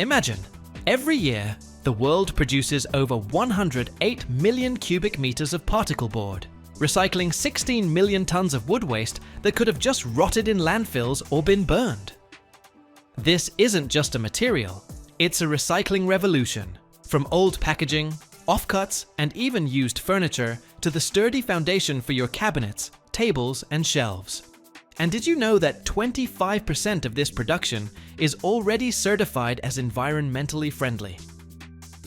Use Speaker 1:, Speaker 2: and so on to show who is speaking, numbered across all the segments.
Speaker 1: Imagine, every year, the world produces over 108 million cubic meters of particle board, recycling 16 million tons of wood waste that could have just rotted in landfills or been burned. This isn't just a material, it's a recycling revolution. From old packaging, offcuts, and even used furniture to the sturdy foundation for your cabinets, tables, and shelves. And did you know that 25% of this production is already certified as environmentally friendly?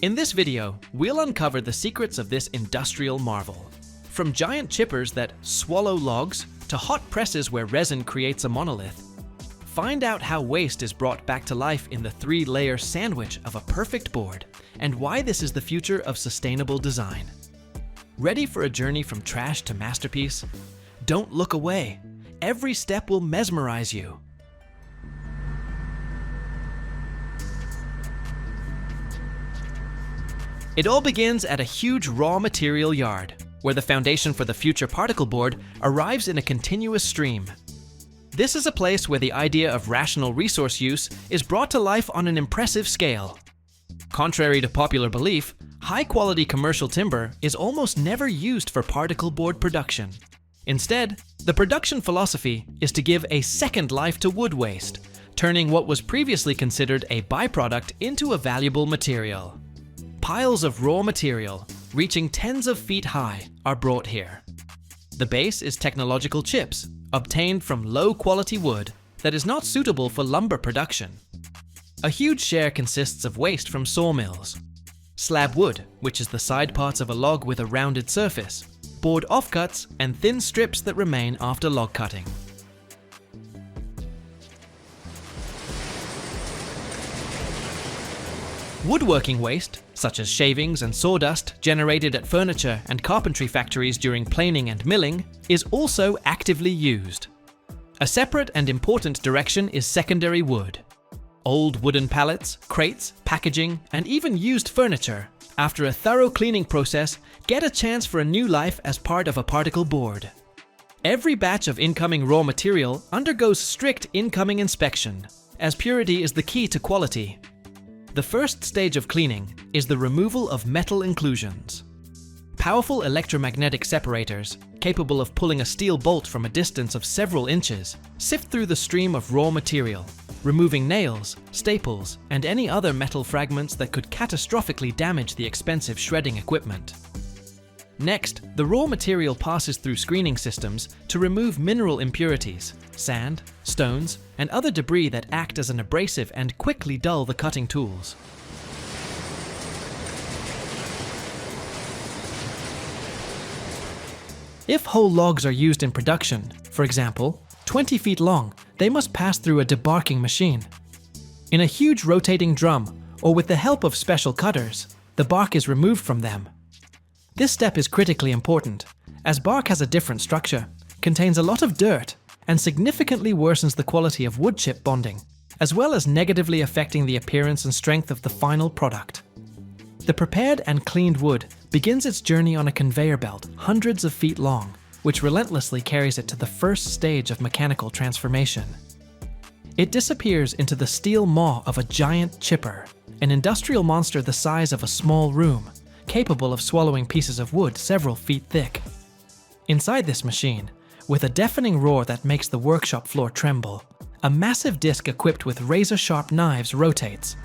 Speaker 1: In this video, we'll uncover the secrets of this industrial marvel. From giant chippers that swallow logs to hot presses where resin creates a monolith. Find out how waste is brought back to life in the three-layer sandwich of a perfect board, and why this is the future of sustainable design. Ready for a journey from trash to masterpiece? Don't look away. Every step will mesmerize you. It all begins at a huge raw material yard, where the foundation for the future particle board arrives in a continuous stream. This is a place where the idea of rational resource use is brought to life on an impressive scale. Contrary to popular belief, high-quality commercial timber is almost never used for particle board production. Instead, the production philosophy is to give a second life to wood waste, turning what was previously considered a byproduct into a valuable material. Piles of raw material, reaching tens of feet high, are brought here. The base is technological chips, obtained from low-quality wood that is not suitable for lumber production. A huge share consists of waste from sawmills. Slab wood, which is the side parts of a log with a rounded surface, board offcuts, and thin strips that remain after log cutting. Woodworking waste, such as shavings and sawdust generated at furniture and carpentry factories during planing and milling, is also actively used. A separate and important direction is secondary wood. Old wooden pallets, crates, packaging, and even used furniture, after a thorough cleaning process, get a chance for a new life as part of a particle board. Every batch of incoming raw material undergoes strict incoming inspection, as purity is the key to quality. The first stage of cleaning is the removal of metal inclusions. Powerful electromagnetic separators, capable of pulling a steel bolt from a distance of several inches, sift through the stream of raw material, removing nails, staples, and any other metal fragments that could catastrophically damage the expensive shredding equipment. Next, the raw material passes through screening systems to remove mineral impurities, sand, stones, and other debris that act as an abrasive and quickly dull the cutting tools. If whole logs are used in production, for example, 20 feet long, they must pass through a debarking machine. In a huge rotating drum, or with the help of special cutters, the bark is removed from them. This step is critically important, as bark has a different structure, contains a lot of dirt, and significantly worsens the quality of wood chip bonding, as well as negatively affecting the appearance and strength of the final product. The prepared and cleaned wood begins its journey on a conveyor belt hundreds of feet long, which relentlessly carries it to the first stage of mechanical transformation. It disappears into the steel maw of a giant chipper, an industrial monster the size of a small room, capable of swallowing pieces of wood several feet thick. Inside this machine, with a deafening roar that makes the workshop floor tremble, a massive disc equipped with razor-sharp knives rotates.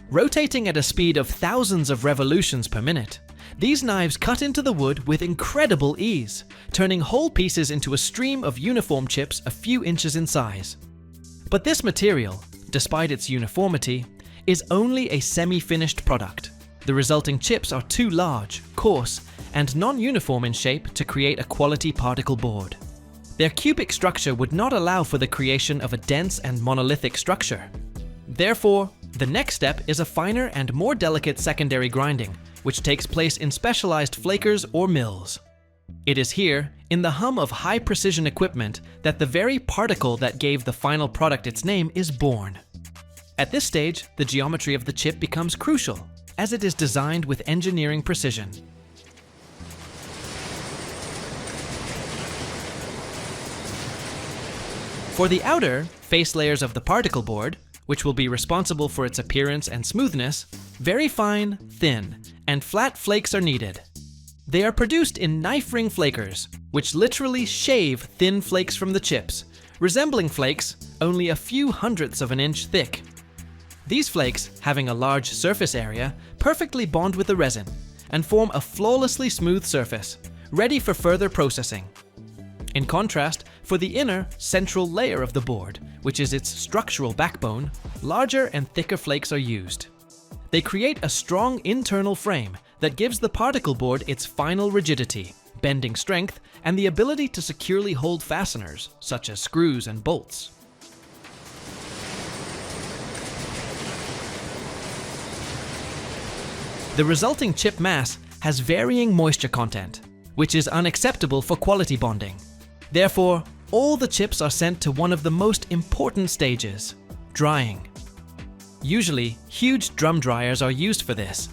Speaker 1: Rotating at a speed of thousands of revolutions per minute, these knives cut into the wood with incredible ease, turning whole pieces into a stream of uniform chips a few inches in size. But this material, despite its uniformity, is only a semi-finished product. The resulting chips are too large, coarse, and non-uniform in shape to create a quality particle board. Their cubic structure would not allow for the creation of a dense and monolithic structure. Therefore, the next step is a finer and more delicate secondary grinding, which takes place in specialized flakers or mills. It is here, in the hum of high-precision equipment, that the very particle that gave the final product its name is born. At this stage, the geometry of the chip becomes crucial, as it is designed with engineering precision. For the outer, face layers of the particle board, which will be responsible for its appearance and smoothness, very fine, thin, and flat flakes are needed. They are produced in knife ring flakers, which literally shave thin flakes from the chips, resembling flakes only a few hundredths of an inch thick. These flakes, having a large surface area, perfectly bond with the resin and form a flawlessly smooth surface, ready for further processing. In contrast, for the inner, central layer of the board, which is its structural backbone, larger and thicker flakes are used. They create a strong internal frame that gives the particle board its final rigidity, bending strength, and the ability to securely hold fasteners, such as screws and bolts. The resulting chip mass has varying moisture content, which is unacceptable for quality bonding. Therefore, all the chips are sent to one of the most important stages, drying. Usually, huge drum dryers are used for this.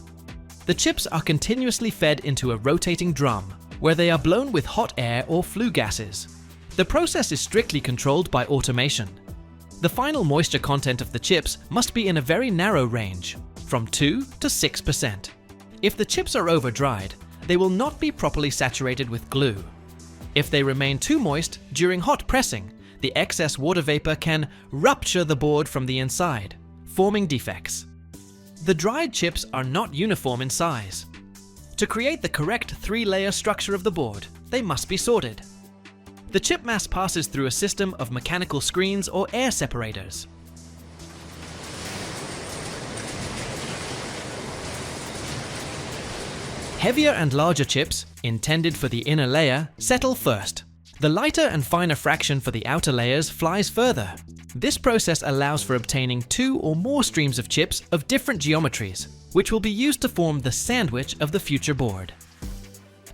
Speaker 1: The chips are continuously fed into a rotating drum, where they are blown with hot air or flue gases. The process is strictly controlled by automation. The final moisture content of the chips must be in a very narrow range, from 2 to 6%. If the chips are over-dried, they will not be properly saturated with glue. If they remain too moist during hot pressing, the excess water vapor can rupture the board from the inside, forming defects. The dried chips are not uniform in size. To create the correct 3-layer structure of the board, they must be sorted. The chip mass passes through a system of mechanical screens or air separators. Heavier and larger chips, intended for the inner layer, settle first. The lighter and finer fraction for the outer layers flies further. This process allows for obtaining 2 or more streams of chips of different geometries, which will be used to form the sandwich of the future board.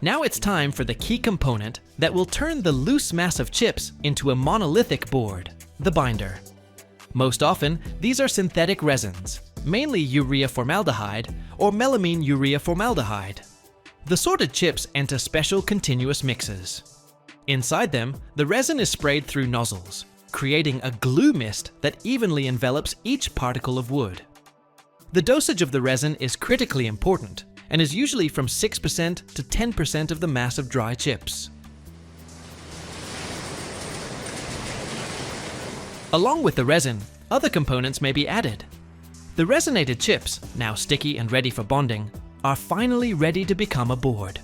Speaker 1: Now it's time for the key component that will turn the loose mass of chips into a monolithic board, the binder. Most often, these are synthetic resins, mainly urea formaldehyde or melamine urea formaldehyde. The sorted chips enter special continuous mixers. Inside them, the resin is sprayed through nozzles, creating a glue mist that evenly envelops each particle of wood. The dosage of the resin is critically important and is usually from 6% to 10% of the mass of dry chips. Along with the resin, other components may be added. The resinated chips, now sticky and ready for bonding, are finally ready to become a board.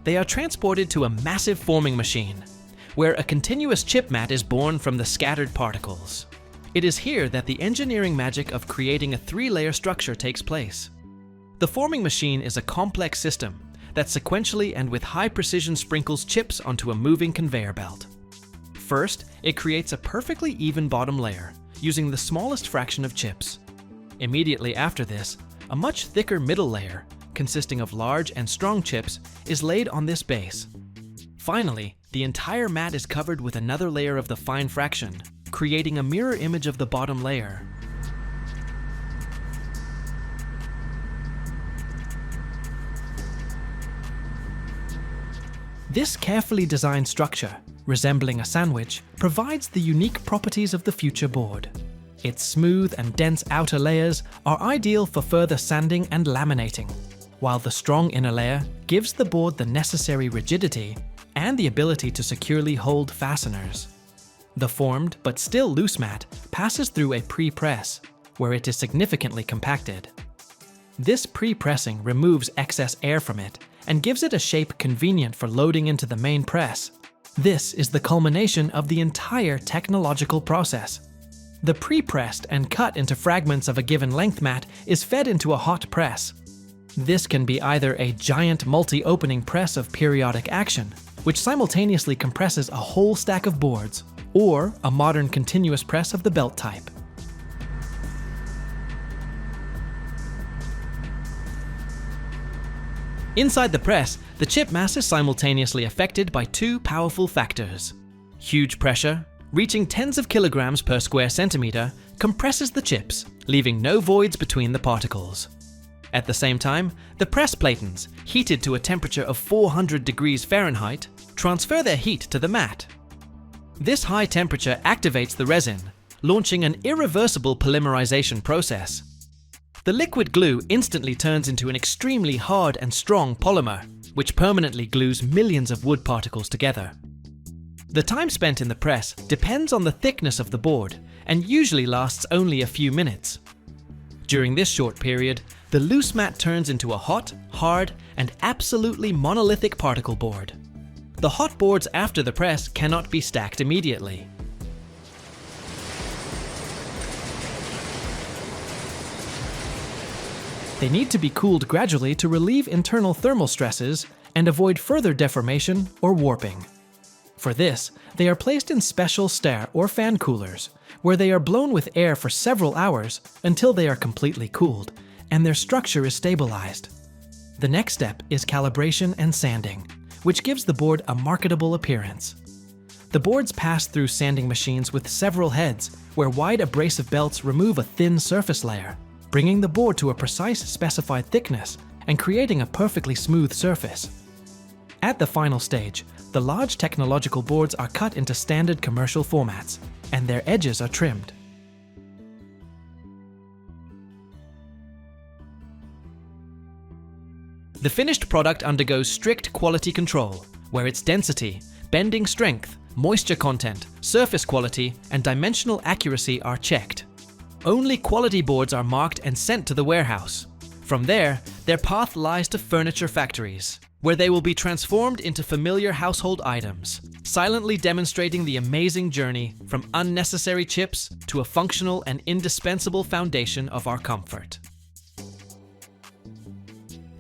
Speaker 1: They are transported to a massive forming machine, where a continuous chip mat is born from the scattered particles. It is here that the engineering magic of creating a 3-layer structure takes place. The forming machine is a complex system that sequentially and with high precision sprinkles chips onto a moving conveyor belt. First, it creates a perfectly even bottom layer, using the smallest fraction of chips. Immediately after this, a much thicker middle layer, consisting of large and strong chips, is laid on this base. Finally, the entire mat is covered with another layer of the fine fraction, creating a mirror image of the bottom layer. This carefully designed structure, resembling a sandwich, provides the unique properties of the future board. Its smooth and dense outer layers are ideal for further sanding and laminating, while the strong inner layer gives the board the necessary rigidity and the ability to securely hold fasteners. The formed but still loose mat passes through a pre-press, where it is significantly compacted. This pre-pressing removes excess air from it and gives it a shape convenient for loading into the main press. This is the culmination of the entire technological process. The pre-pressed and cut into fragments of a given length mat is fed into a hot press. This can be either a giant multi-opening press of periodic action, which simultaneously compresses a whole stack of boards, or a modern continuous press of the belt type. Inside the press, the chip mass is simultaneously affected by 2 powerful factors. Huge pressure, reaching tens of kilograms per square centimeter, compresses the chips, leaving no voids between the particles. At the same time, the press platens, heated to a temperature of 400 degrees Fahrenheit, transfer their heat to the mat. This high temperature activates the resin, launching an irreversible polymerization process. The liquid glue instantly turns into an extremely hard and strong polymer, which permanently glues millions of wood particles together. The time spent in the press depends on the thickness of the board and usually lasts only a few minutes. During this short period, the loose mat turns into a hot, hard, and absolutely monolithic particle board. The hot boards after the press cannot be stacked immediately. They need to be cooled gradually to relieve internal thermal stresses and avoid further deformation or warping. For this, they are placed in special stair or fan coolers, where they are blown with air for several hours until they are completely cooled and their structure is stabilized. The next step is calibration and sanding, which gives the board a marketable appearance. The boards pass through sanding machines with several heads, where wide abrasive belts remove a thin surface layer, bringing the board to a precise specified thickness and creating a perfectly smooth surface. At the final stage, the large technological boards are cut into standard commercial formats, and their edges are trimmed. The finished product undergoes strict quality control, where its density, bending strength, moisture content, surface quality, and dimensional accuracy are checked. Only quality boards are marked and sent to the warehouse. From there, their path lies to furniture factories, where they will be transformed into familiar household items, silently demonstrating the amazing journey from unnecessary chips to a functional and indispensable foundation of our comfort.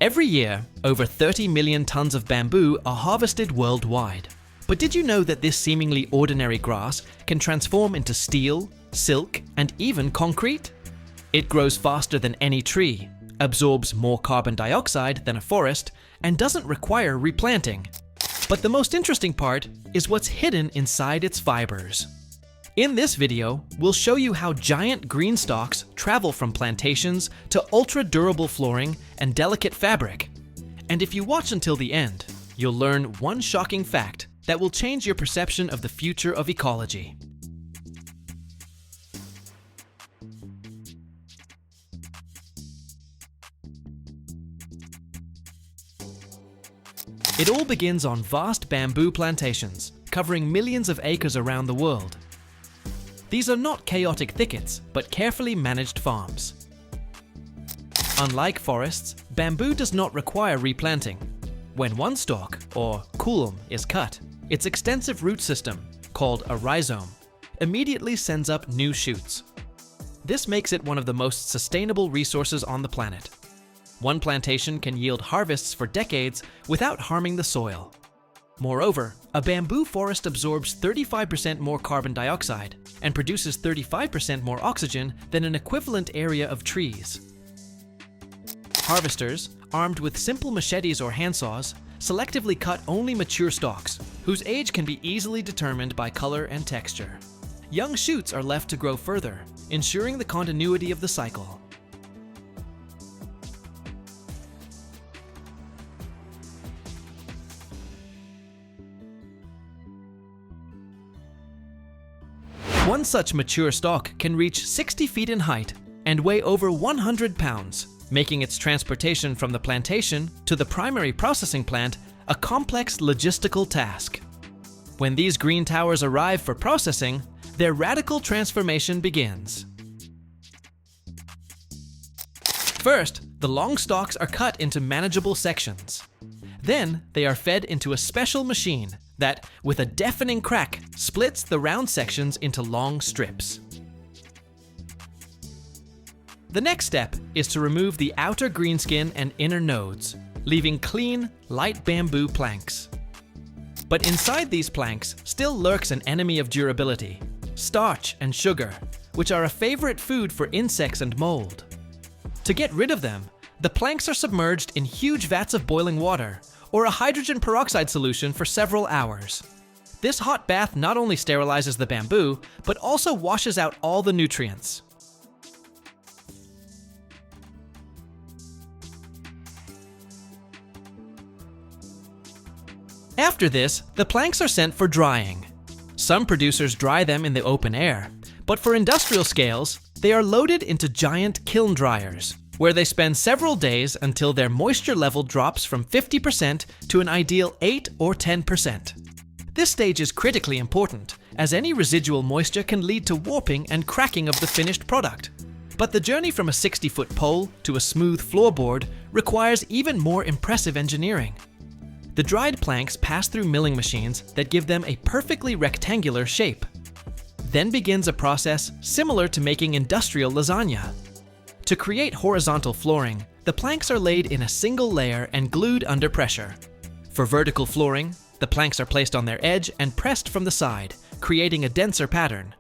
Speaker 1: Every year, over 30 million tons of bamboo are harvested worldwide. But did you know that this seemingly ordinary grass can transform into steel, silk, and even concrete? It grows faster than any tree, absorbs more carbon dioxide than a forest, and doesn't require replanting. But the most interesting part is what's hidden inside its fibers. In this video, we'll show you how giant green stalks travel from plantations to ultra-durable flooring and delicate fabric. And if you watch until the end, you'll learn one shocking fact that will change your perception of the future of ecology. It all begins on vast bamboo plantations, covering millions of acres around the world. These are not chaotic thickets, but carefully managed farms. Unlike forests, bamboo does not require replanting. When one stalk, or culm, is cut, its extensive root system, called a rhizome, immediately sends up new shoots. This makes it one of the most sustainable resources on the planet. One plantation can yield harvests for decades without harming the soil. Moreover, a bamboo forest absorbs 35% more carbon dioxide and produces 35% more oxygen than an equivalent area of trees. Harvesters, armed with simple machetes or handsaws, selectively cut only mature stalks, whose age can be easily determined by color and texture. Young shoots are left to grow further, ensuring the continuity of the cycle. One such mature stalk can reach 60 feet in height and weigh over 100 pounds, making its transportation from the plantation to the primary processing plant a complex logistical task. When these green towers arrive for processing, their radical transformation begins. First, the long stalks are cut into manageable sections. Then, they are fed into a special machine that, with a deafening crack, splits the round sections into long strips. The next step is to remove the outer green skin and inner nodes, leaving clean, light bamboo planks. But inside these planks still lurks an enemy of durability: starch and sugar, which are a favorite food for insects and mold. To get rid of them, the planks are submerged in huge vats of boiling water or a hydrogen peroxide solution for several hours. This hot bath not only sterilizes the bamboo, but also washes out all the nutrients. After this, the planks are sent for drying. Some producers dry them in the open air, but for industrial scales, they are loaded into giant kiln dryers, where they spend several days until their moisture level drops from 50% to an ideal 8 or 10%. This stage is critically important, as any residual moisture can lead to warping and cracking of the finished product. But the journey from a 60-foot pole to a smooth floorboard requires even more impressive engineering. The dried planks pass through milling machines that give them a perfectly rectangular shape. Then begins a process similar to making industrial lasagna. To create horizontal flooring, the planks are laid in a single layer and glued under pressure. For vertical flooring, the planks are placed on their edge and pressed from the side, creating a denser pattern.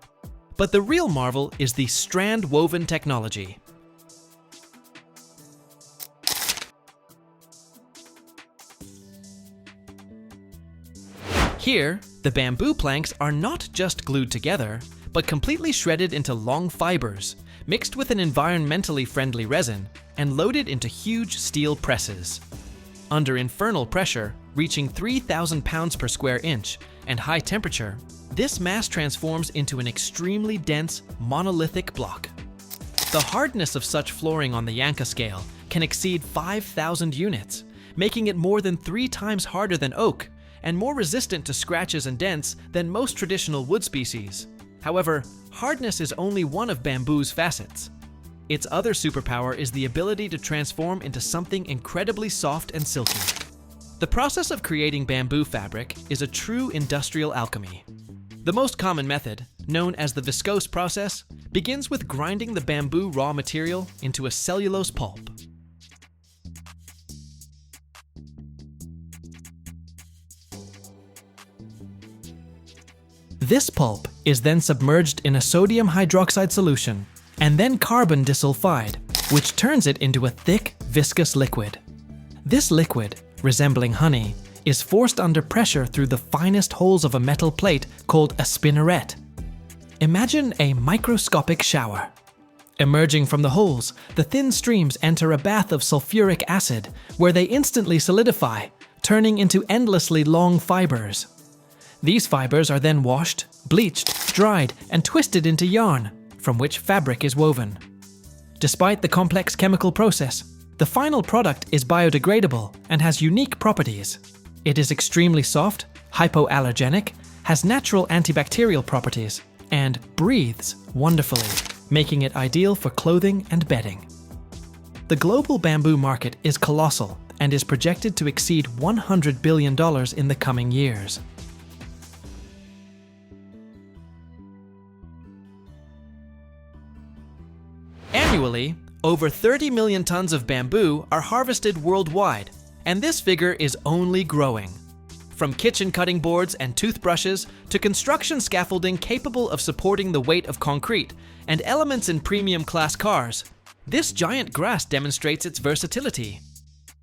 Speaker 1: But the real marvel is the strand woven technology. Here, the bamboo planks are not just glued together, but completely shredded into long fibers, mixed with an environmentally friendly resin, and loaded into huge steel presses. Under infernal pressure, reaching 3,000 pounds per square inch, and high temperature, this mass transforms into an extremely dense, monolithic block. The hardness of such flooring on the Yanka scale can exceed 5,000 units, making it more than 3 times harder than oak, and more resistant to scratches and dents than most traditional wood species. However, hardness is only one of bamboo's facets. Its other superpower is the ability to transform into something incredibly soft and silky. The process of creating bamboo fabric is a true industrial alchemy. The most common method, known as the viscose process, begins with grinding the bamboo raw material into a cellulose pulp. This pulp is then submerged in a sodium hydroxide solution and then carbon disulfide, which turns it into a thick, viscous liquid. This liquid, resembling honey, is forced under pressure through the finest holes of a metal plate called a spinneret. Imagine a microscopic shower. Emerging from the holes, the thin streams enter a bath of sulfuric acid, where they instantly solidify, turning into endlessly long fibers. These fibers are then washed, bleached, dried, and twisted into yarn, from which fabric is woven. Despite the complex chemical process, the final product is biodegradable and has unique properties. It is extremely soft, hypoallergenic, has natural antibacterial properties, and breathes wonderfully, making it ideal for clothing and bedding. The global bamboo market is colossal and is projected to exceed $100 billion in the coming years. Annually, over 30 million tons of bamboo are harvested worldwide, and this figure is only growing. From kitchen cutting boards and toothbrushes to construction scaffolding capable of supporting the weight of concrete and elements in premium class cars, this giant grass demonstrates its versatility.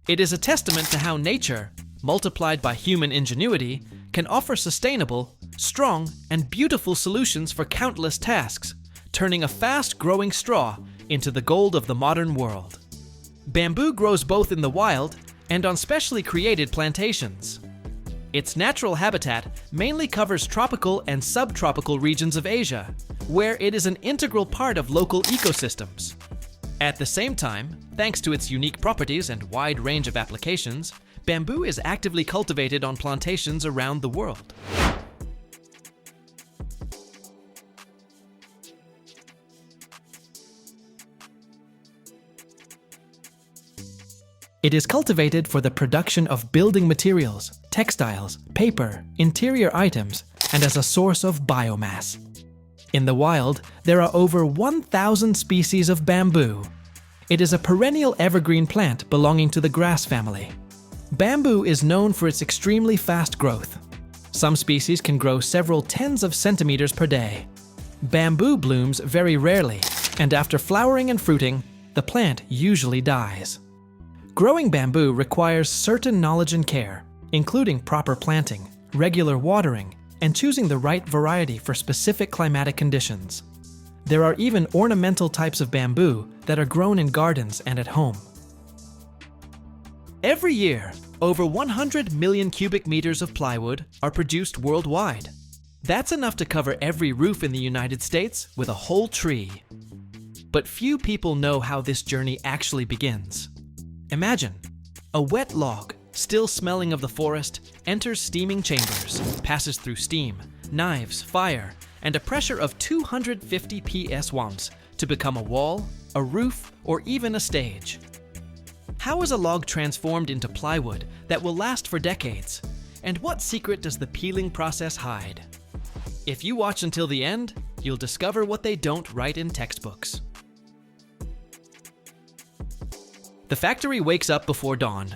Speaker 1: It is a testament to how nature, multiplied by human ingenuity, can offer sustainable, strong, and beautiful solutions for countless tasks, turning a fast-growing straw into the gold of the modern world. Bamboo grows both in the wild and on specially created plantations. Its natural habitat mainly covers tropical and subtropical regions of Asia, where it is an integral part of local ecosystems. At the same time, thanks to its unique properties and wide range of applications, bamboo is actively cultivated on plantations around the world. It is cultivated for the production of building materials, textiles, paper, interior items, and as a source of biomass. In the wild, there are over 1,000 species of bamboo. It is a perennial evergreen plant belonging to the grass family. Bamboo is known for its extremely fast growth. Some species can grow several tens of centimeters per day. Bamboo blooms very rarely, and after flowering and fruiting, the plant usually dies. Growing bamboo requires certain knowledge and care, including proper planting, regular watering, and choosing the right variety for specific climatic conditions. There are even ornamental types of bamboo that are grown in gardens and at home. Every year, over 100 million cubic meters of plywood are produced worldwide. That's enough to cover every roof in the United States with a whole tree. But few people know how this journey actually begins. Imagine a wet log, still smelling of the forest, enters steaming chambers, passes through steam, knives, fire, and a pressure of 250 PS to become a wall, a roof, or even a stage. How is a log transformed into plywood that will last for decades? And what secret does the peeling process hide? If you watch until the end, you'll discover what they don't write in textbooks. The factory wakes up before dawn.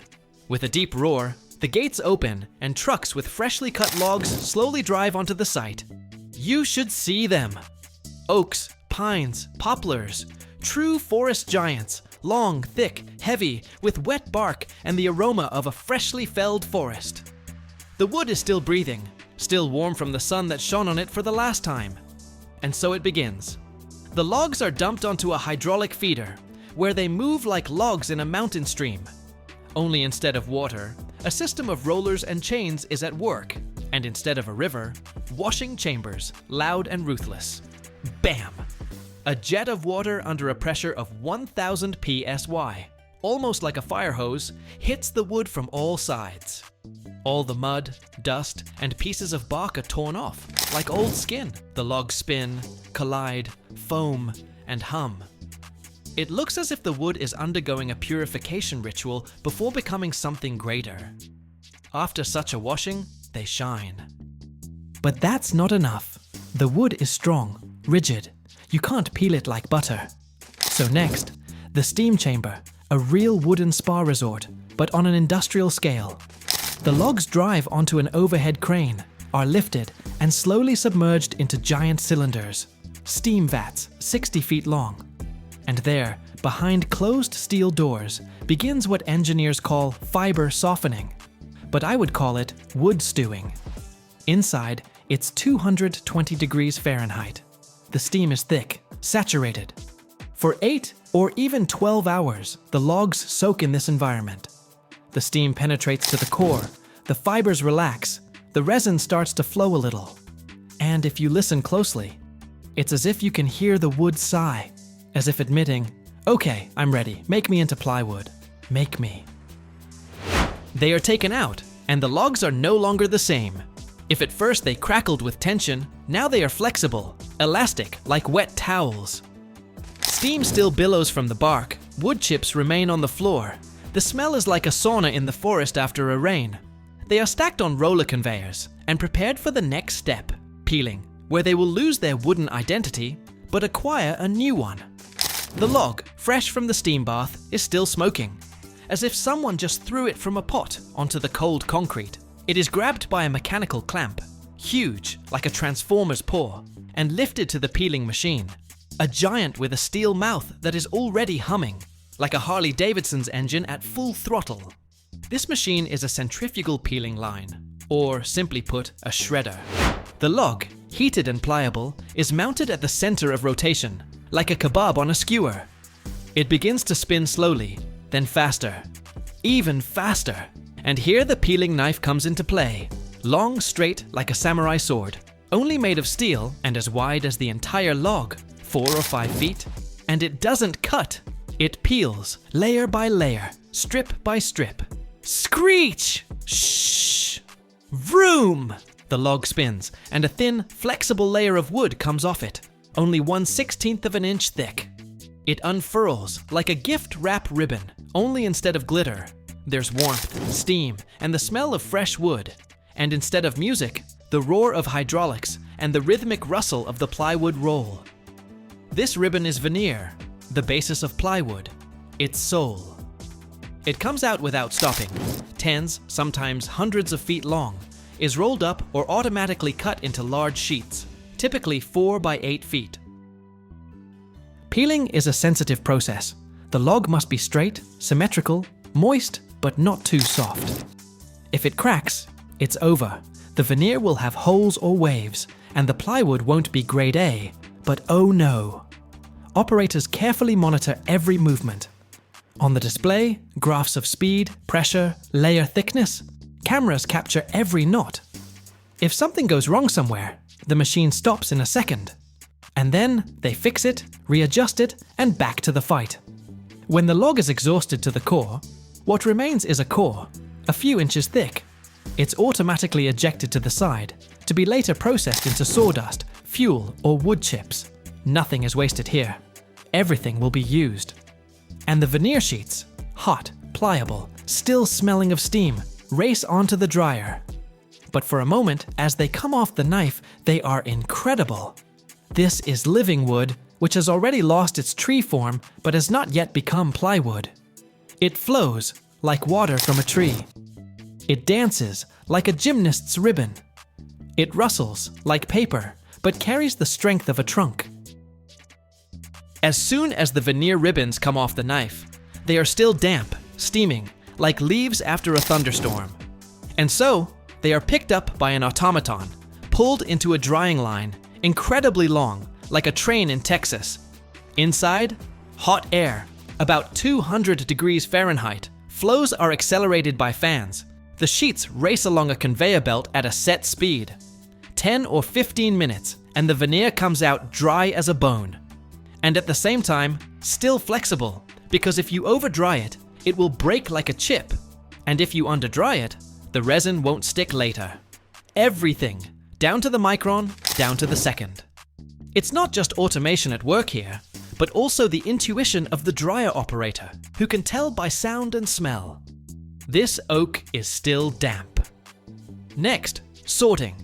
Speaker 1: With a deep roar, the gates open and trucks with freshly cut logs slowly drive onto the site. You should see them. Oaks, pines, poplars, true forest giants, long, thick, heavy, with wet bark and the aroma of a freshly felled forest. The wood is still breathing, still warm from the sun that shone on it for the last time. And so it begins. The logs are dumped onto a hydraulic feeder, where they move like logs in a mountain stream. Only instead of water, a system of rollers and chains is at work, and instead of a river, washing chambers, loud and ruthless. Bam! A jet of water under a pressure of 1000 psi, almost like a fire hose, hits the wood from all sides. All the mud, dust, and pieces of bark are torn off, like old skin. The logs spin, collide, foam, and hum. It looks as if the wood is undergoing a purification ritual before becoming something greater. After such a washing, they shine. But that's not enough. The wood is strong, rigid. You can't peel it like butter. So next, the steam chamber, a real wooden spa resort, but on an industrial scale. The logs drive onto an overhead crane, are lifted, and slowly submerged into giant cylinders, steam vats 60 feet long. And there, behind closed steel doors, begins what engineers call fiber softening. But I would call it wood stewing. Inside, it's 220 degrees Fahrenheit. The steam is thick, saturated. For 8 or even 12 hours, the logs soak in this environment. The steam penetrates to the core, the fibers relax, the resin starts to flow a little. And if you listen closely, it's as if you can hear the wood sigh, as if admitting, "Okay, I'm ready, make me into plywood, make me." They are taken out, and the logs are no longer the same. If at first they crackled with tension, now they are flexible, elastic, like wet towels. Steam still billows from the bark, wood chips remain on the floor. The smell is like a sauna in the forest after a rain. They are stacked on roller conveyors and prepared for the next step, peeling, where they will lose their wooden identity, but acquire a new one. The log, fresh from the steam bath, is still smoking, as if someone just threw it from a pot onto the cold concrete. It is grabbed by a mechanical clamp, huge, like a transformer's paw, and lifted to the peeling machine. A giant with a steel mouth that is already humming, like a Harley-Davidson's engine at full throttle. This machine is a centrifugal peeling line, or simply put, a shredder. The log, heated and pliable, is mounted at the center of rotation, like a kebab on a skewer. It begins to spin slowly, then faster, even faster. And here the peeling knife comes into play, long, straight like a samurai sword, only made of steel and as wide as the entire log, 4 or 5 feet. And it doesn't cut, it peels, layer by layer, strip by strip. Screech! Shh! Vroom! The log spins, and a thin, flexible layer of wood comes off it, only 1/16 of an inch thick. It unfurls like a gift wrap ribbon, only instead of glitter, there's warmth, steam, and the smell of fresh wood. And instead of music, the roar of hydraulics and the rhythmic rustle of the plywood roll. This ribbon is veneer, the basis of plywood, its soul. It comes out without stopping, tens, sometimes hundreds of feet long, is rolled up or automatically cut into large sheets, typically 4 by 8 feet. Peeling is a sensitive process. The log must be straight, symmetrical, moist, but not too soft. If it cracks, it's over. The veneer will have holes or waves, and the plywood won't be grade A, but oh no. Operators carefully monitor every movement. On the display, graphs of speed, pressure, layer thickness. Cameras capture every knot. If something goes wrong somewhere, the machine stops in a second. And then they fix it, readjust it, and back to the fight. When the log is exhausted to the core, what remains is a core, a few inches thick. It's automatically ejected to the side, to be later processed into sawdust, fuel, or wood chips. Nothing is wasted here. Everything will be used. And the veneer sheets, hot, pliable, still smelling of steam, race onto the dryer. But for a moment, as they come off the knife, they are incredible. This is living wood, which has already lost its tree form but has not yet become plywood. It flows like water from a tree. It dances like a gymnast's ribbon. It rustles like paper, but carries the strength of a trunk. As soon as the veneer ribbons come off the knife, they are still damp, steaming, like leaves after a thunderstorm. And so, they are picked up by an automaton, pulled into a drying line, incredibly long, like a train in Texas. Inside, hot air, about 200 degrees Fahrenheit. Flows are accelerated by fans. The sheets race along a conveyor belt at a set speed. 10 or 15 minutes, and the veneer comes out dry as a bone. And at the same time, still flexible, because if you over-dry it, it will break like a chip. And if you under-dry it, the resin won't stick later. Everything, down to the micron, down to the second. It's not just automation at work here, but also the intuition of the dryer operator, who can tell by sound and smell. This oak is still damp. Next, sorting.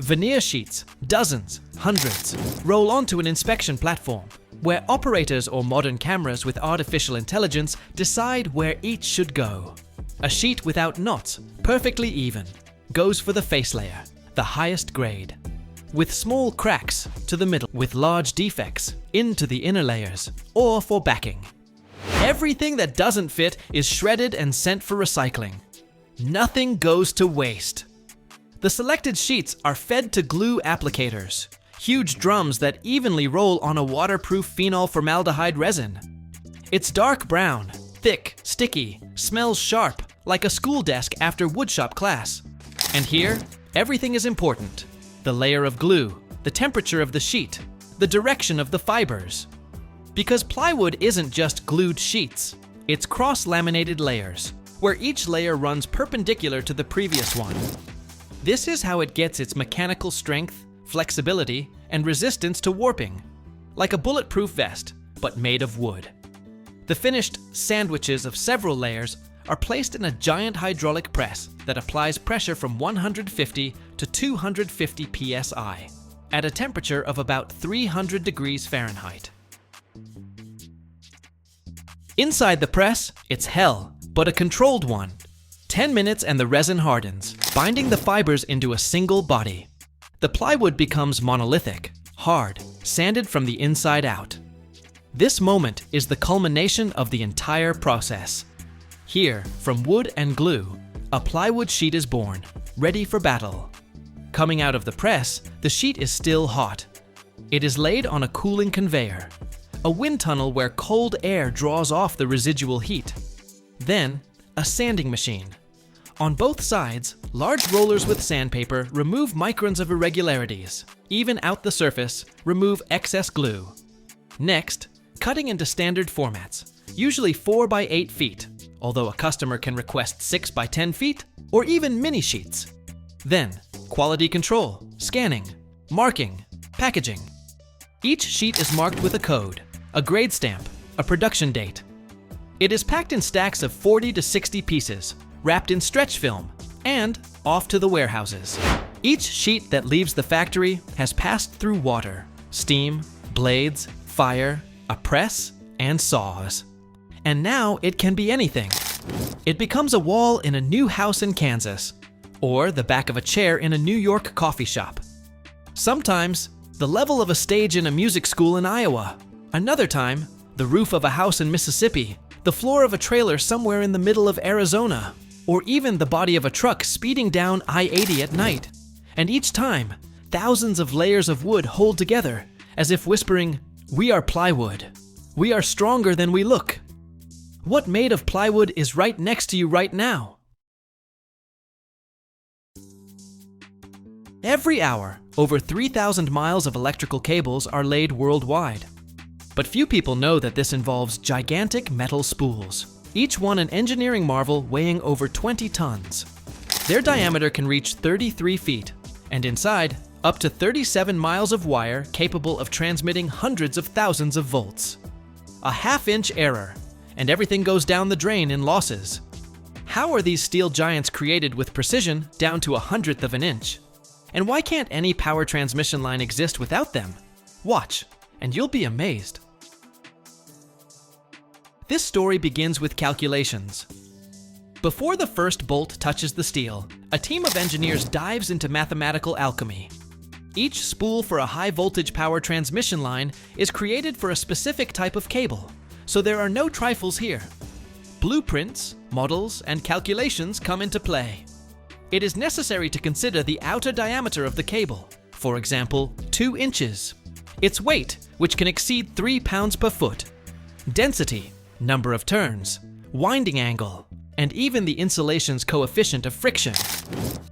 Speaker 1: Veneer sheets, dozens, hundreds, roll onto an inspection platform, where operators or modern cameras with artificial intelligence decide where each should go. A sheet without knots, perfectly even, goes for the face layer, the highest grade. With small cracks to the middle, with large defects into the inner layers, or for backing. Everything that doesn't fit is shredded and sent for recycling. Nothing goes to waste. The selected sheets are fed to glue applicators, huge drums that evenly roll on a waterproof phenol formaldehyde resin. It's dark brown, thick, sticky, smells sharp, like a school desk after woodshop class. And here, everything is important. The layer of glue, the temperature of the sheet, the direction of the fibers. Because plywood isn't just glued sheets, it's cross-laminated layers, where each layer runs perpendicular to the previous one. This is how it gets its mechanical strength, flexibility, and resistance to warping, like a bulletproof vest, but made of wood. The finished sandwiches of several layers are placed in a giant hydraulic press that applies pressure from 150 to 250 psi at a temperature of about 300 degrees Fahrenheit. Inside the press, it's hell, but a controlled one. 10 minutes and the resin hardens, binding the fibers into a single body. The plywood becomes monolithic, hard, sanded from the inside out. This moment is the culmination of the entire process. Here, from wood and glue, a plywood sheet is born, ready for battle. Coming out of the press, the sheet is still hot. It is laid on a cooling conveyor, a wind tunnel where cold air draws off the residual heat. Then, a sanding machine. On both sides, large rollers with sandpaper remove microns of irregularities, even out the surface, remove excess glue. Next, cutting into standard formats, usually 4 by 8 feet, although a customer can request 6 by 10 feet, or even mini sheets. Then, quality control, scanning, marking, packaging. Each sheet is marked with a code, a grade stamp, a production date. It is packed in stacks of 40 to 60 pieces, wrapped in stretch film, and off to the warehouses. Each sheet that leaves the factory has passed through water, steam, blades, fire, a press, and saws. And now it can be anything. It becomes a wall in a new house in Kansas, or the back of a chair in a New York coffee shop. Sometimes, the level of a stage in a music school in Iowa. Another time, the roof of a house in Mississippi, the floor of a trailer somewhere in the middle of Arizona, or even the body of a truck speeding down I-80 at night. And each time, thousands of layers of wood hold together, as if whispering, "We are plywood. We are stronger than we look." What made of plywood is right next to you right now? Every hour, over 3,000 miles of electrical cables are laid worldwide. But few people know that this involves gigantic metal spools, each one an engineering marvel weighing over 20 tons. Their diameter can reach 33 feet, and inside, up to 37 miles of wire capable of transmitting hundreds of thousands of volts. A half-inch error, and everything goes down the drain in losses. How are these steel giants created with precision down to 1/100th of an inch? And why can't any power transmission line exist without them? Watch, and you'll be amazed. This story begins with calculations. Before the first bolt touches the steel, a team of engineers dives into mathematical alchemy. Each spool for a high-voltage power transmission line is created for a specific type of cable, so there are no trifles here. Blueprints, models, and calculations come into play. It is necessary to consider the outer diameter of the cable, for example, 2 inches. Its weight, which can exceed 3 pounds per foot. Density, number of turns, winding angle, and even the insulation's coefficient of friction.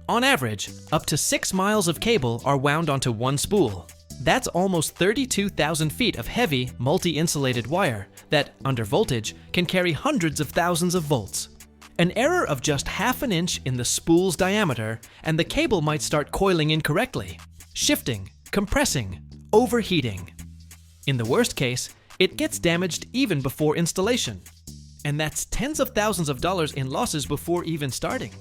Speaker 1: On average, up to 6 miles of cable are wound onto one spool. That's almost 32,000 feet of heavy, multi-insulated wire that, under voltage, can carry hundreds of thousands of volts. An error of just half an inch in the spool's diameter, and the cable might start coiling incorrectly, shifting, compressing, overheating. In the worst case, it gets damaged even before installation. And that's tens of thousands of dollars in losses before even starting.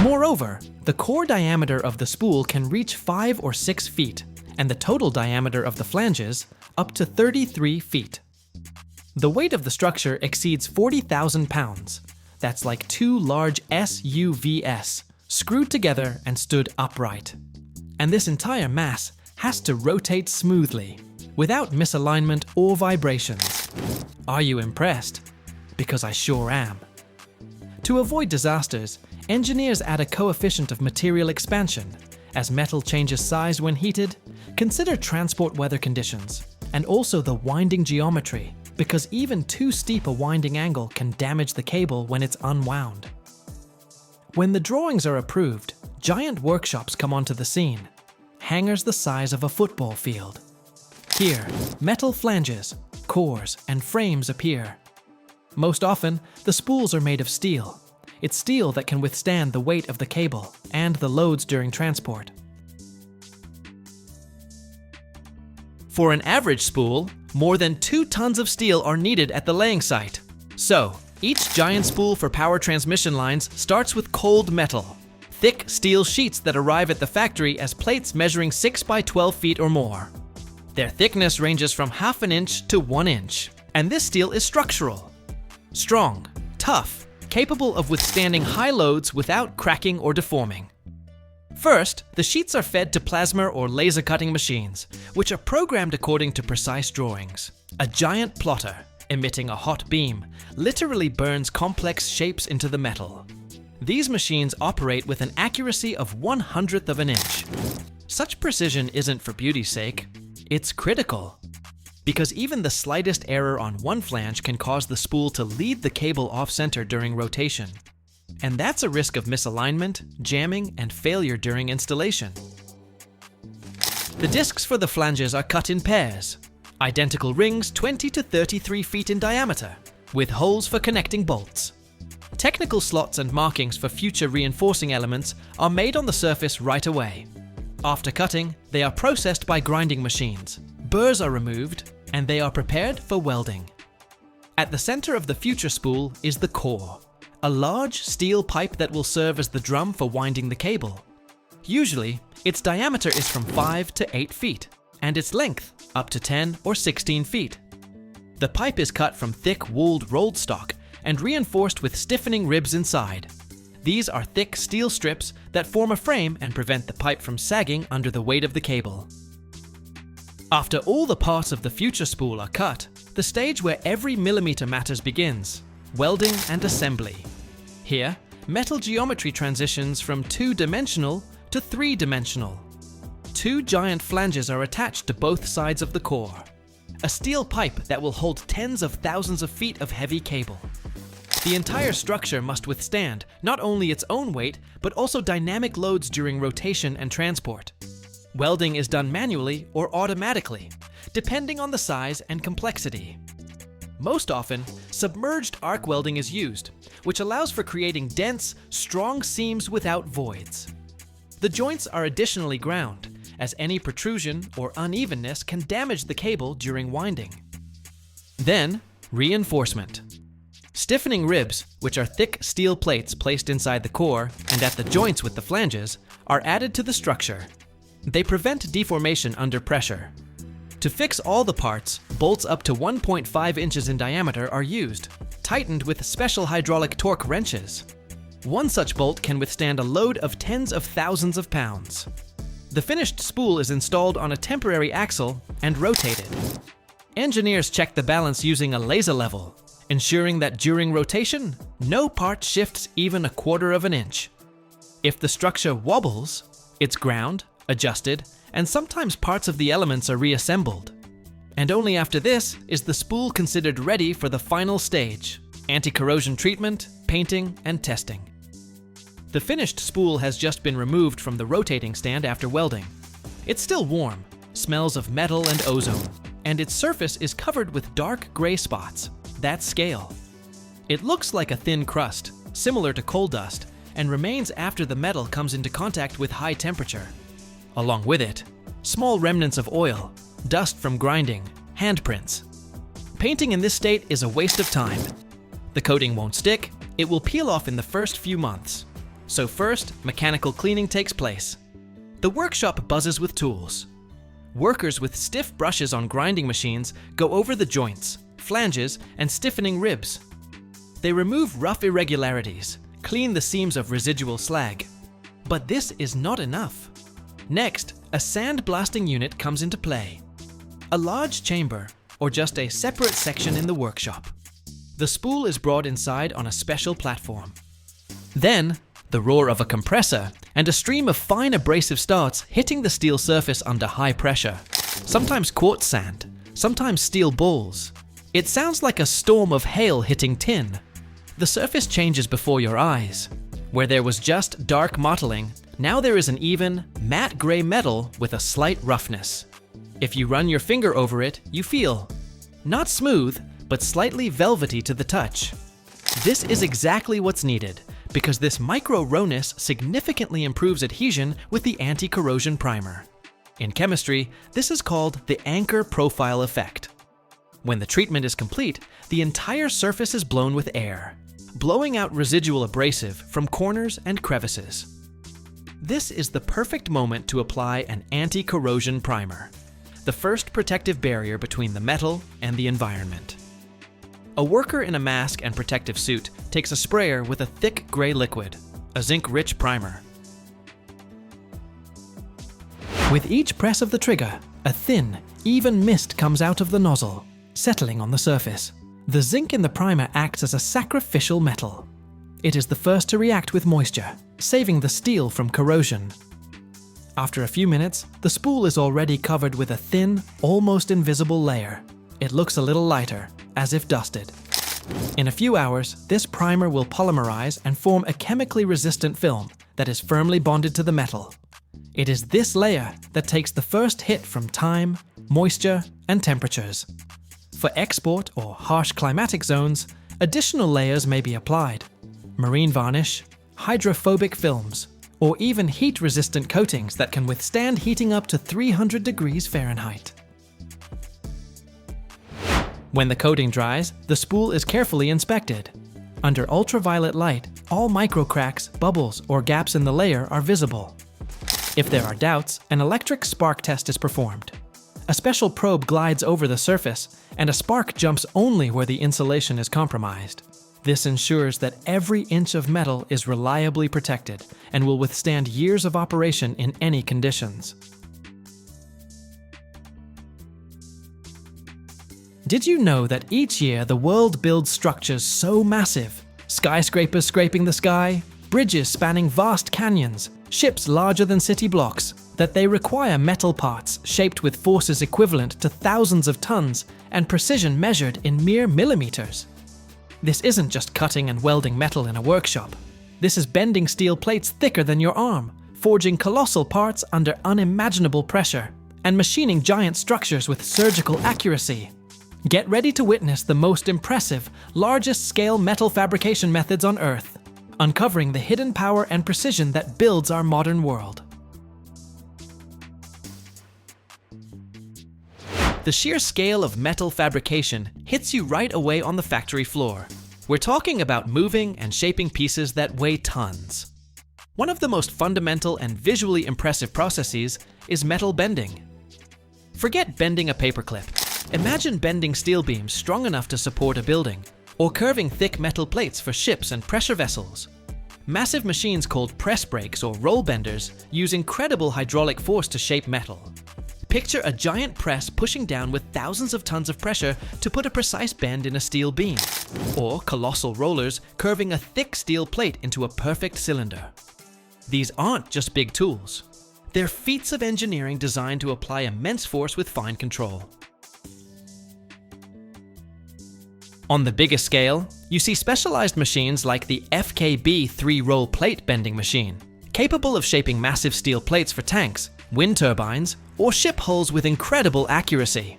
Speaker 1: Moreover, the core diameter of the spool can reach 5 or 6 feet, and the total diameter of the flanges up to 33 feet. The weight of the structure exceeds 40,000 pounds. That's like 2 large SUVs screwed together and stood upright. And this entire mass has to rotate smoothly, without misalignment or vibrations. Are you impressed? Because I sure am. To avoid disasters, engineers add a coefficient of material expansion. As metal changes size when heated, consider transport weather conditions, and also the winding geometry, because even too steep a winding angle can damage the cable when it's unwound. When the drawings are approved, giant workshops come onto the scene, hangars the size of a football field. Here, metal flanges, cores, and frames appear. Most often, the spools are made of steel. It's steel that can withstand the weight of the cable and the loads during transport. For an average spool, more than 2 tons of steel are needed at the laying site. So, each giant spool for power transmission lines starts with cold metal, thick steel sheets that arrive at the factory as plates measuring 6 by 12 feet or more. Their thickness ranges from half an inch to 1 inch, and this steel is structural. Strong, tough, capable of withstanding high loads without cracking or deforming. First, the sheets are fed to plasma or laser cutting machines, which are programmed according to precise drawings. A giant plotter, emitting a hot beam, literally burns complex shapes into the metal. These machines operate with an accuracy of 1/100th of an inch. Such precision isn't for beauty's sake, it's critical. Because even the slightest error on one flange can cause the spool to lead the cable off-center during rotation. And that's a risk of misalignment, jamming, and failure during installation. The discs for the flanges are cut in pairs, identical rings 20 to 33 feet in diameter, with holes for connecting bolts. Technical slots and markings for future reinforcing elements are made on the surface right away. After cutting, they are processed by grinding machines. Burrs are removed, and they are prepared for welding. At the center of the future spool is the core, a large steel pipe that will serve as the drum for winding the cable. Usually, its diameter is from 5 to 8 feet, and its length up to 10 or 16 feet. The pipe is cut from thick wooled rolled stock and reinforced with stiffening ribs inside. These are thick steel strips that form a frame and prevent the pipe from sagging under the weight of the cable. After all the parts of the future spool are cut, the stage where every millimeter matters begins: welding and assembly. Here, metal geometry transitions from 2-dimensional to 3-dimensional. 2 giant flanges are attached to both sides of the core. A steel pipe that will hold tens of thousands of feet of heavy cable. The entire structure must withstand not only its own weight, but also dynamic loads during rotation and transport. Welding is done manually or automatically, depending on the size and complexity. Most often, submerged arc welding is used, which allows for creating dense, strong seams without voids. The joints are additionally ground, as any protrusion or unevenness can damage the cable during winding. Then, reinforcement. Stiffening ribs, which are thick steel plates placed inside the core and at the joints with the flanges, are added to the structure. They prevent deformation under pressure. To fix all the parts, bolts up to 1.5 inches in diameter are used, tightened with special hydraulic torque wrenches. One such bolt can withstand a load of tens of thousands of pounds. The finished spool is installed on a temporary axle and rotated. Engineers check the balance using a laser level, ensuring that during rotation, no part shifts even 1/4 of an inch. If the structure wobbles, it's ground, adjusted, and sometimes parts of the elements are reassembled. And only after this is the spool considered ready for the final stage: anti-corrosion treatment, painting, and testing. The finished spool has just been removed from the rotating stand after welding. It's still warm, smells of metal and ozone, and its surface is covered with dark gray spots. That's scale. It looks like a thin crust, similar to coal dust, and remains after the metal comes into contact with high temperature. Along with it, small remnants of oil, dust from grinding, handprints. Painting in this state is a waste of time. The coating won't stick, it will peel off in the first few months. So first, mechanical cleaning takes place. The workshop buzzes with tools. Workers with stiff brushes on grinding machines go over the joints, flanges, and stiffening ribs. They remove rough irregularities, clean the seams of residual slag. But this is not enough. Next, a sandblasting unit comes into play. A large chamber, or just a separate section in the workshop. The spool is brought inside on a special platform. Then, the roar of a compressor and a stream of fine abrasive starts hitting the steel surface under high pressure. Sometimes quartz sand, sometimes steel balls. It sounds like a storm of hail hitting tin. The surface changes before your eyes. Where there was just dark mottling, now there is an even, matte gray metal with a slight roughness. If you run your finger over it, you feel not smooth, but slightly velvety to the touch. This is exactly what's needed, because this micro-roughness significantly improves adhesion with the anti-corrosion primer. In chemistry, this is called the anchor profile effect. When the treatment is complete, the entire surface is blown with air, blowing out residual abrasive from corners and crevices. This is the perfect moment to apply an anti-corrosion primer, the first protective barrier between the metal and the environment. A worker in a mask and protective suit takes a sprayer with a thick gray liquid, a zinc-rich primer. With each press of the trigger, a thin, even mist comes out of the nozzle, settling on the surface. The zinc in the primer acts as a sacrificial metal. It is the first to react with moisture, saving the steel from corrosion. After a few minutes, the spool is already covered with a thin, almost invisible layer. It looks a little lighter, as if dusted. In a few hours, this primer will polymerize and form a chemically resistant film that is firmly bonded to the metal. It is this layer that takes the first hit from time, moisture, and temperatures. For export or harsh climatic zones, additional layers may be applied. Marine varnish, hydrophobic films, or even heat-resistant coatings that can withstand heating up to 300 degrees Fahrenheit. When the coating dries, the spool is carefully inspected. Under ultraviolet light, all microcracks, bubbles, or gaps in the layer are visible. If there are doubts, an electric spark test is performed. A special probe glides over the surface, and a spark jumps only where the insulation is compromised. This ensures that every inch of metal is reliably protected and will withstand years of operation in any conditions. Did you know that each year the world builds structures so massive, skyscrapers scraping the sky, bridges spanning vast canyons, ships larger than city blocks, that they require metal parts shaped with forces equivalent to thousands of tons and precision measured in mere millimeters? This isn't just cutting and welding metal in a workshop. This is bending steel plates thicker than your arm, forging colossal parts under unimaginable pressure, and machining giant structures with surgical accuracy. Get ready to witness the most impressive, largest-scale metal fabrication methods on Earth, uncovering the hidden power and precision that builds our modern world. The sheer scale of metal fabrication hits you right away on the factory floor. We're talking about moving and shaping pieces that weigh tons. One of the most fundamental and visually impressive processes is metal bending. Forget bending a paperclip. Imagine bending steel beams strong enough to support a building, or curving thick metal plates for ships and pressure vessels. Massive machines called press brakes or roll benders use incredible hydraulic force to shape metal. Picture a giant press pushing down with thousands of tons of pressure to put a precise bend in a steel beam, or colossal rollers curving a thick steel plate into a perfect cylinder. These aren't just big tools. They're feats of engineering designed to apply immense force with fine control. On the biggest scale, you see specialized machines like the FKB 3-roll plate bending machine, capable of shaping massive steel plates for tanks, wind turbines, or ship hulls with incredible accuracy.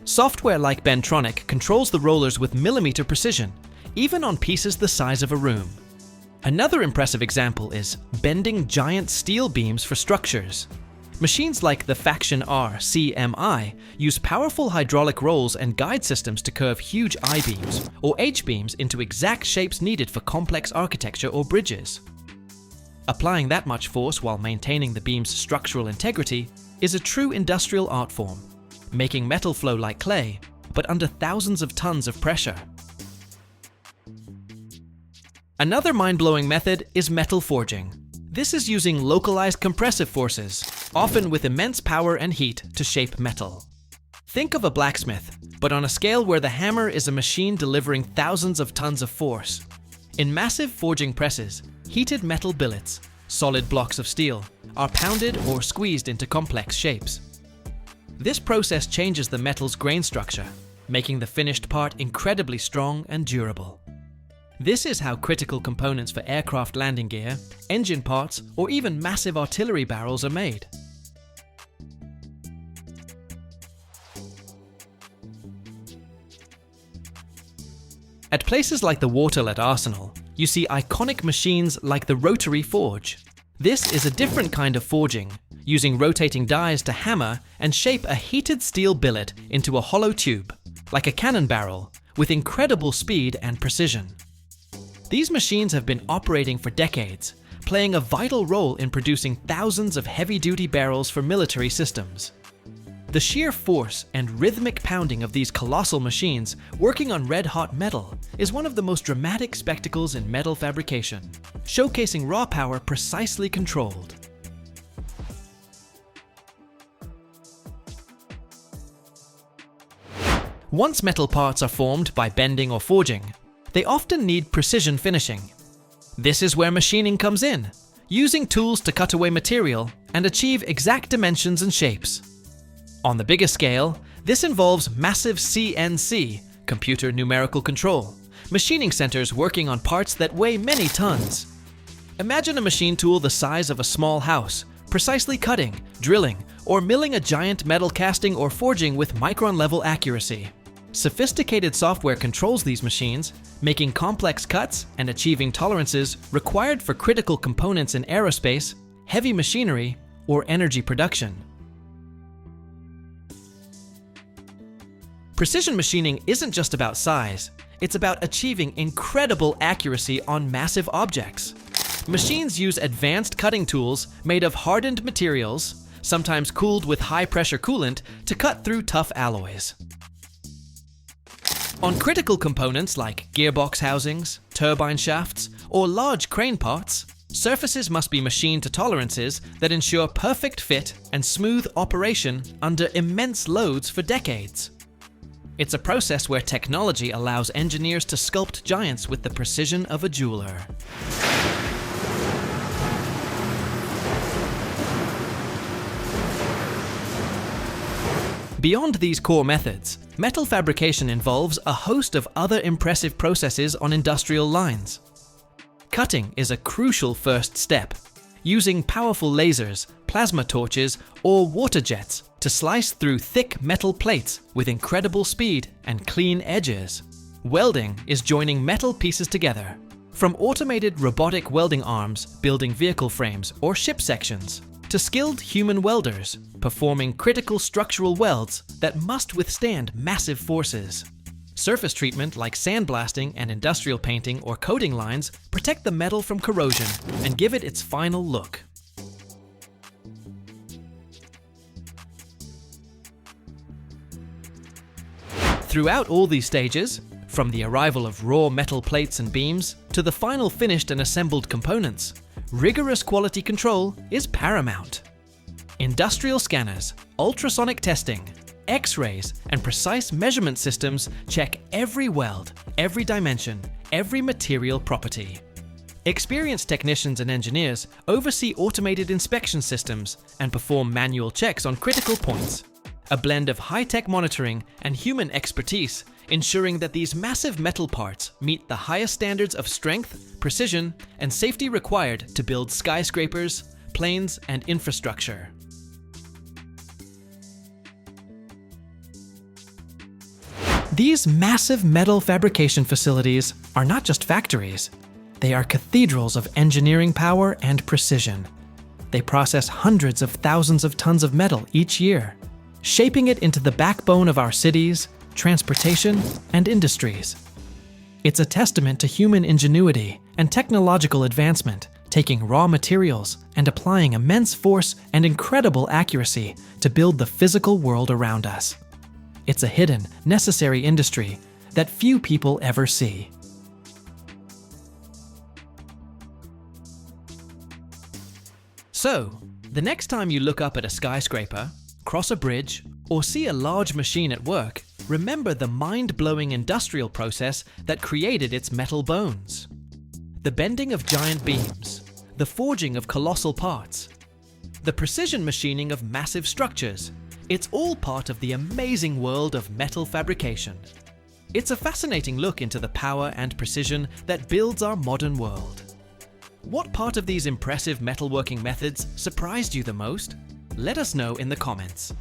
Speaker 1: Software like Bentronic controls the rollers with millimeter precision, even on pieces the size of a room. Another impressive example is bending giant steel beams for structures. Machines like the Faction R CMI use powerful hydraulic rolls and guide systems to curve huge I-beams or H-beams into exact shapes needed for complex architecture or bridges. Applying that much force while maintaining the beam's structural integrity is a true industrial art form, making metal flow like clay, but under thousands of tons of pressure. Another mind-blowing method is metal forging. This is using localized compressive forces, often with immense power and heat, to shape metal. Think of a blacksmith, but on a scale where the hammer is a machine delivering thousands of tons of force. In massive forging presses, heated metal billets, solid blocks of steel, are pounded or squeezed into complex shapes. This process changes the metal's grain structure, making the finished part incredibly strong and durable. This is how critical components for aircraft landing gear, engine parts, or even massive artillery barrels are made. At places like the Waterlet Arsenal, you see iconic machines like the rotary forge. This is a different kind of forging, using rotating dies to hammer and shape a heated steel billet into a hollow tube, like a cannon barrel, with incredible speed and precision. These machines have been operating for decades, playing a vital role in producing thousands of heavy-duty barrels for military systems. The sheer force and rhythmic pounding of these colossal machines working on red-hot metal is one of the most dramatic spectacles in metal fabrication, showcasing raw power precisely controlled. Once metal parts are formed by bending or forging, they often need precision finishing. This is where machining comes in, using tools to cut away material and achieve exact dimensions and shapes. On the bigger scale, this involves massive CNC, computer numerical control, machining centers working on parts that weigh many tons. Imagine a machine tool the size of a small house, precisely cutting, drilling, or milling a giant metal casting or forging with micron-level accuracy. Sophisticated software controls these machines, making complex cuts and achieving tolerances required for critical components in aerospace, heavy machinery, or energy production. Precision machining isn't just about size, it's about achieving incredible accuracy on massive objects. Machines use advanced cutting tools made of hardened materials, sometimes cooled with high-pressure coolant, to cut through tough alloys. On critical components like gearbox housings, turbine shafts, or large crane parts, surfaces must be machined to tolerances that ensure perfect fit and smooth operation under immense loads for decades. It's a process where technology allows engineers to sculpt giants with the precision of a jeweler. Beyond these core methods, metal fabrication involves a host of other impressive processes on industrial lines. Cutting is a crucial first step, using powerful lasers, plasma torches, or water jets to slice through thick metal plates with incredible speed and clean edges. Welding is joining metal pieces together, from automated robotic welding arms building vehicle frames or ship sections, to skilled human welders performing critical structural welds that must withstand massive forces. Surface treatment like sandblasting and industrial painting or coating lines protect the metal from corrosion and give it its final look. Throughout all these stages, from the arrival of raw metal plates and beams to the final finished and assembled components, rigorous quality control is paramount. Industrial scanners, ultrasonic testing, X-rays, and precise measurement systems check every weld, every dimension, every material property. Experienced technicians and engineers oversee automated inspection systems and perform manual checks on critical points. A blend of high-tech monitoring and human expertise, ensuring that these massive metal parts meet the highest standards of strength, precision, and safety required to build skyscrapers, planes, and infrastructure. These massive metal fabrication facilities are not just factories. They are cathedrals of engineering power and precision. They process hundreds of thousands of tons of metal each year, shaping it into the backbone of our cities, transportation, and industries. It's a testament to human ingenuity and technological advancement, taking raw materials and applying immense force and incredible accuracy to build the physical world around us. It's a hidden, necessary industry that few people ever see. So, the next time you look up at a skyscraper, cross a bridge, or see a large machine at work, remember the mind-blowing industrial process that created its metal bones. The bending of giant beams, the forging of colossal parts, the precision machining of massive structures. It's all part of the amazing world of metal fabrication. It's a fascinating look into the power and precision that builds our modern world. What part of these impressive metalworking methods surprised you the most? Let us know in the comments.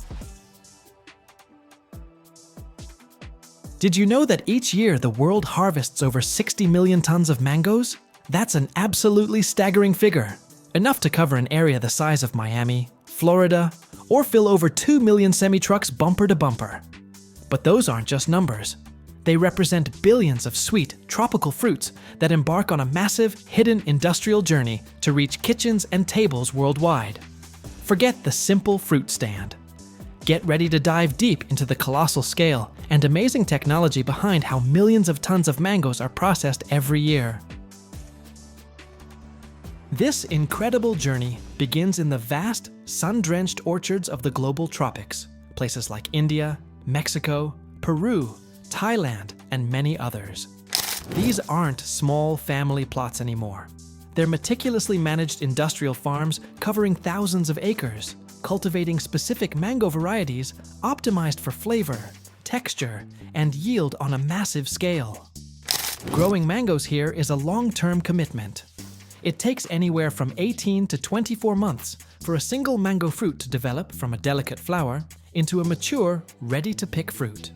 Speaker 1: Did you know that each year the world harvests over 60 million tons of mangoes? That's an absolutely staggering figure, enough to cover an area the size of Miami, Florida, or fill over 2 million semi-trucks bumper to bumper. But those aren't just numbers. They represent billions of sweet, tropical fruits that embark on a massive, hidden industrial journey to reach kitchens and tables worldwide. Forget the simple fruit stand. Get ready to dive deep into the colossal scale and amazing technology behind how millions of tons of mangoes are processed every year. This incredible journey begins in the vast, sun-drenched orchards of the global tropics, places like India, Mexico, Peru, Thailand, and many others. These aren't small family plots anymore. They're meticulously managed industrial farms covering thousands of acres, cultivating specific mango varieties optimized for flavor, texture, and yield on a massive scale. Growing mangoes here is a long-term commitment. It takes anywhere from 18 to 24 months for a single mango fruit to develop from a delicate flower into a mature, ready-to-pick fruit.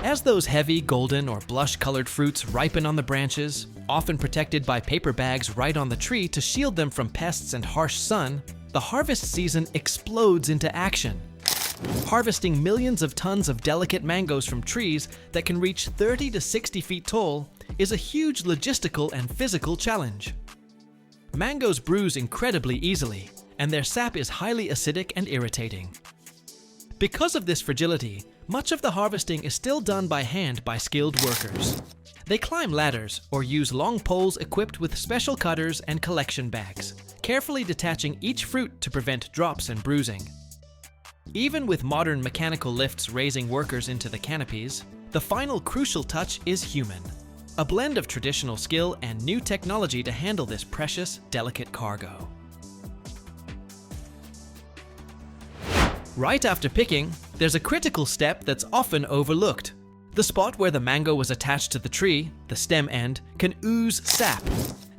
Speaker 1: As those heavy, golden, or blush-colored fruits ripen on the branches, often protected by paper bags right on the tree to shield them from pests and harsh sun, the harvest season explodes into action. Harvesting millions of tons of delicate mangoes from trees that can reach 30 to 60 feet tall is a huge logistical and physical challenge. Mangoes bruise incredibly easily, and their sap is highly acidic and irritating. Because of this fragility, much of the harvesting is still done by hand by skilled workers. They climb ladders or use long poles equipped with special cutters and collection bags, carefully detaching each fruit to prevent drops and bruising. Even with modern mechanical lifts raising workers into the canopies, the final crucial touch is human. A blend of traditional skill and new technology to handle this precious, delicate cargo. Right after picking, there's a critical step that's often overlooked. The spot where the mango was attached to the tree, the stem end, can ooze sap.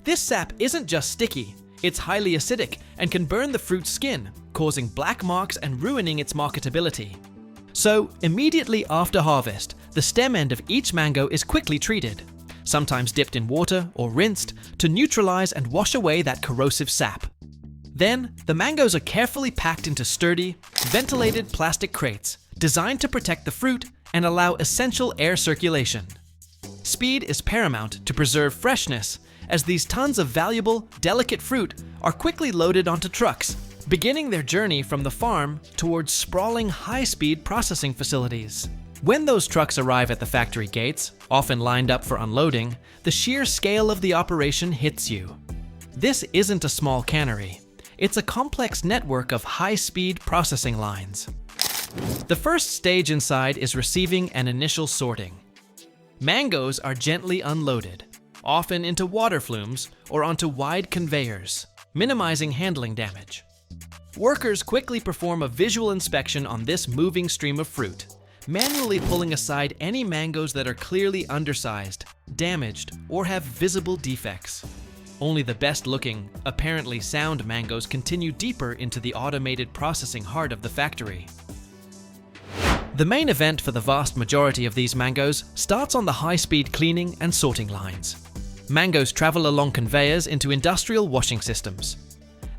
Speaker 1: This sap isn't just sticky, it's highly acidic and can burn the fruit's skin, causing black marks and ruining its marketability. So, immediately after harvest, the stem end of each mango is quickly treated, sometimes dipped in water or rinsed, to neutralize and wash away that corrosive sap. Then, the mangoes are carefully packed into sturdy, ventilated plastic crates, designed to protect the fruit and allow essential air circulation. Speed is paramount to preserve freshness, as these tons of valuable, delicate fruit are quickly loaded onto trucks, beginning their journey from the farm towards sprawling high-speed processing facilities. When those trucks arrive at the factory gates, often lined up for unloading, the sheer scale of the operation hits you. This isn't a small cannery. It's a complex network of high-speed processing lines. The first stage inside is receiving and initial sorting. Mangoes are gently unloaded, often into water flumes or onto wide conveyors, minimizing handling damage. Workers quickly perform a visual inspection on this moving stream of fruit, manually pulling aside any mangoes that are clearly undersized, damaged, or have visible defects. Only the best-looking, apparently sound mangoes continue deeper into the automated processing heart of the factory. The main event for the vast majority of these mangoes starts on the high-speed cleaning and sorting lines. Mangoes travel along conveyors into industrial washing systems.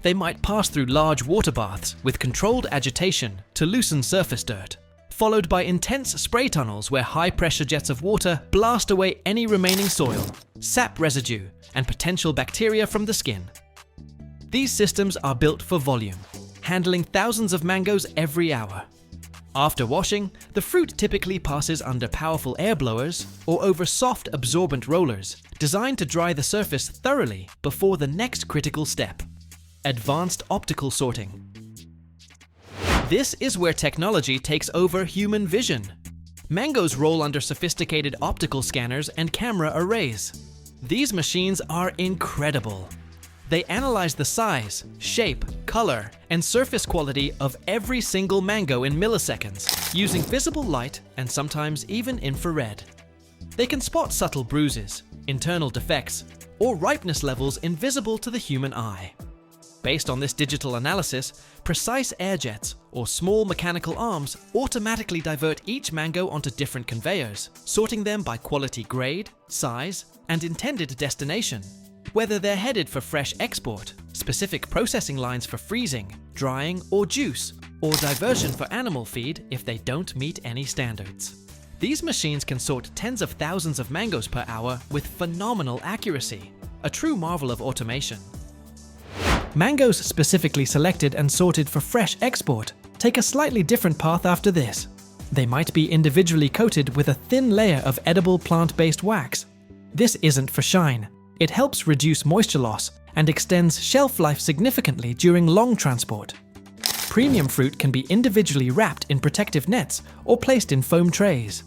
Speaker 1: They might pass through large water baths with controlled agitation to loosen surface dirt, followed by intense spray tunnels where high-pressure jets of water blast away any remaining soil, sap residue, and potential bacteria from the skin. These systems are built for volume, handling thousands of mangoes every hour. After washing, the fruit typically passes under powerful air blowers or over soft absorbent rollers, designed to dry the surface thoroughly before the next critical step: advanced optical sorting. This is where technology takes over human vision. Mangoes roll under sophisticated optical scanners and camera arrays. These machines are incredible. They analyze the size, shape, color, and surface quality of every single mango in milliseconds, using visible light and sometimes even infrared. They can spot subtle bruises, internal defects, or ripeness levels invisible to the human eye. Based on this digital analysis, precise air jets, or small mechanical arms, automatically divert each mango onto different conveyors, sorting them by quality grade, size, and intended destination. Whether they're headed for fresh export, specific processing lines for freezing, drying, or juice, or diversion for animal feed if they don't meet any standards. These machines can sort tens of thousands of mangoes per hour with phenomenal accuracy, a true marvel of automation. Mangoes specifically selected and sorted for fresh export take a slightly different path after this. They might be individually coated with a thin layer of edible plant-based wax. This isn't for shine. It helps reduce moisture loss and extends shelf life significantly during long transport. Premium fruit can be individually wrapped in protective nets or placed in foam trays.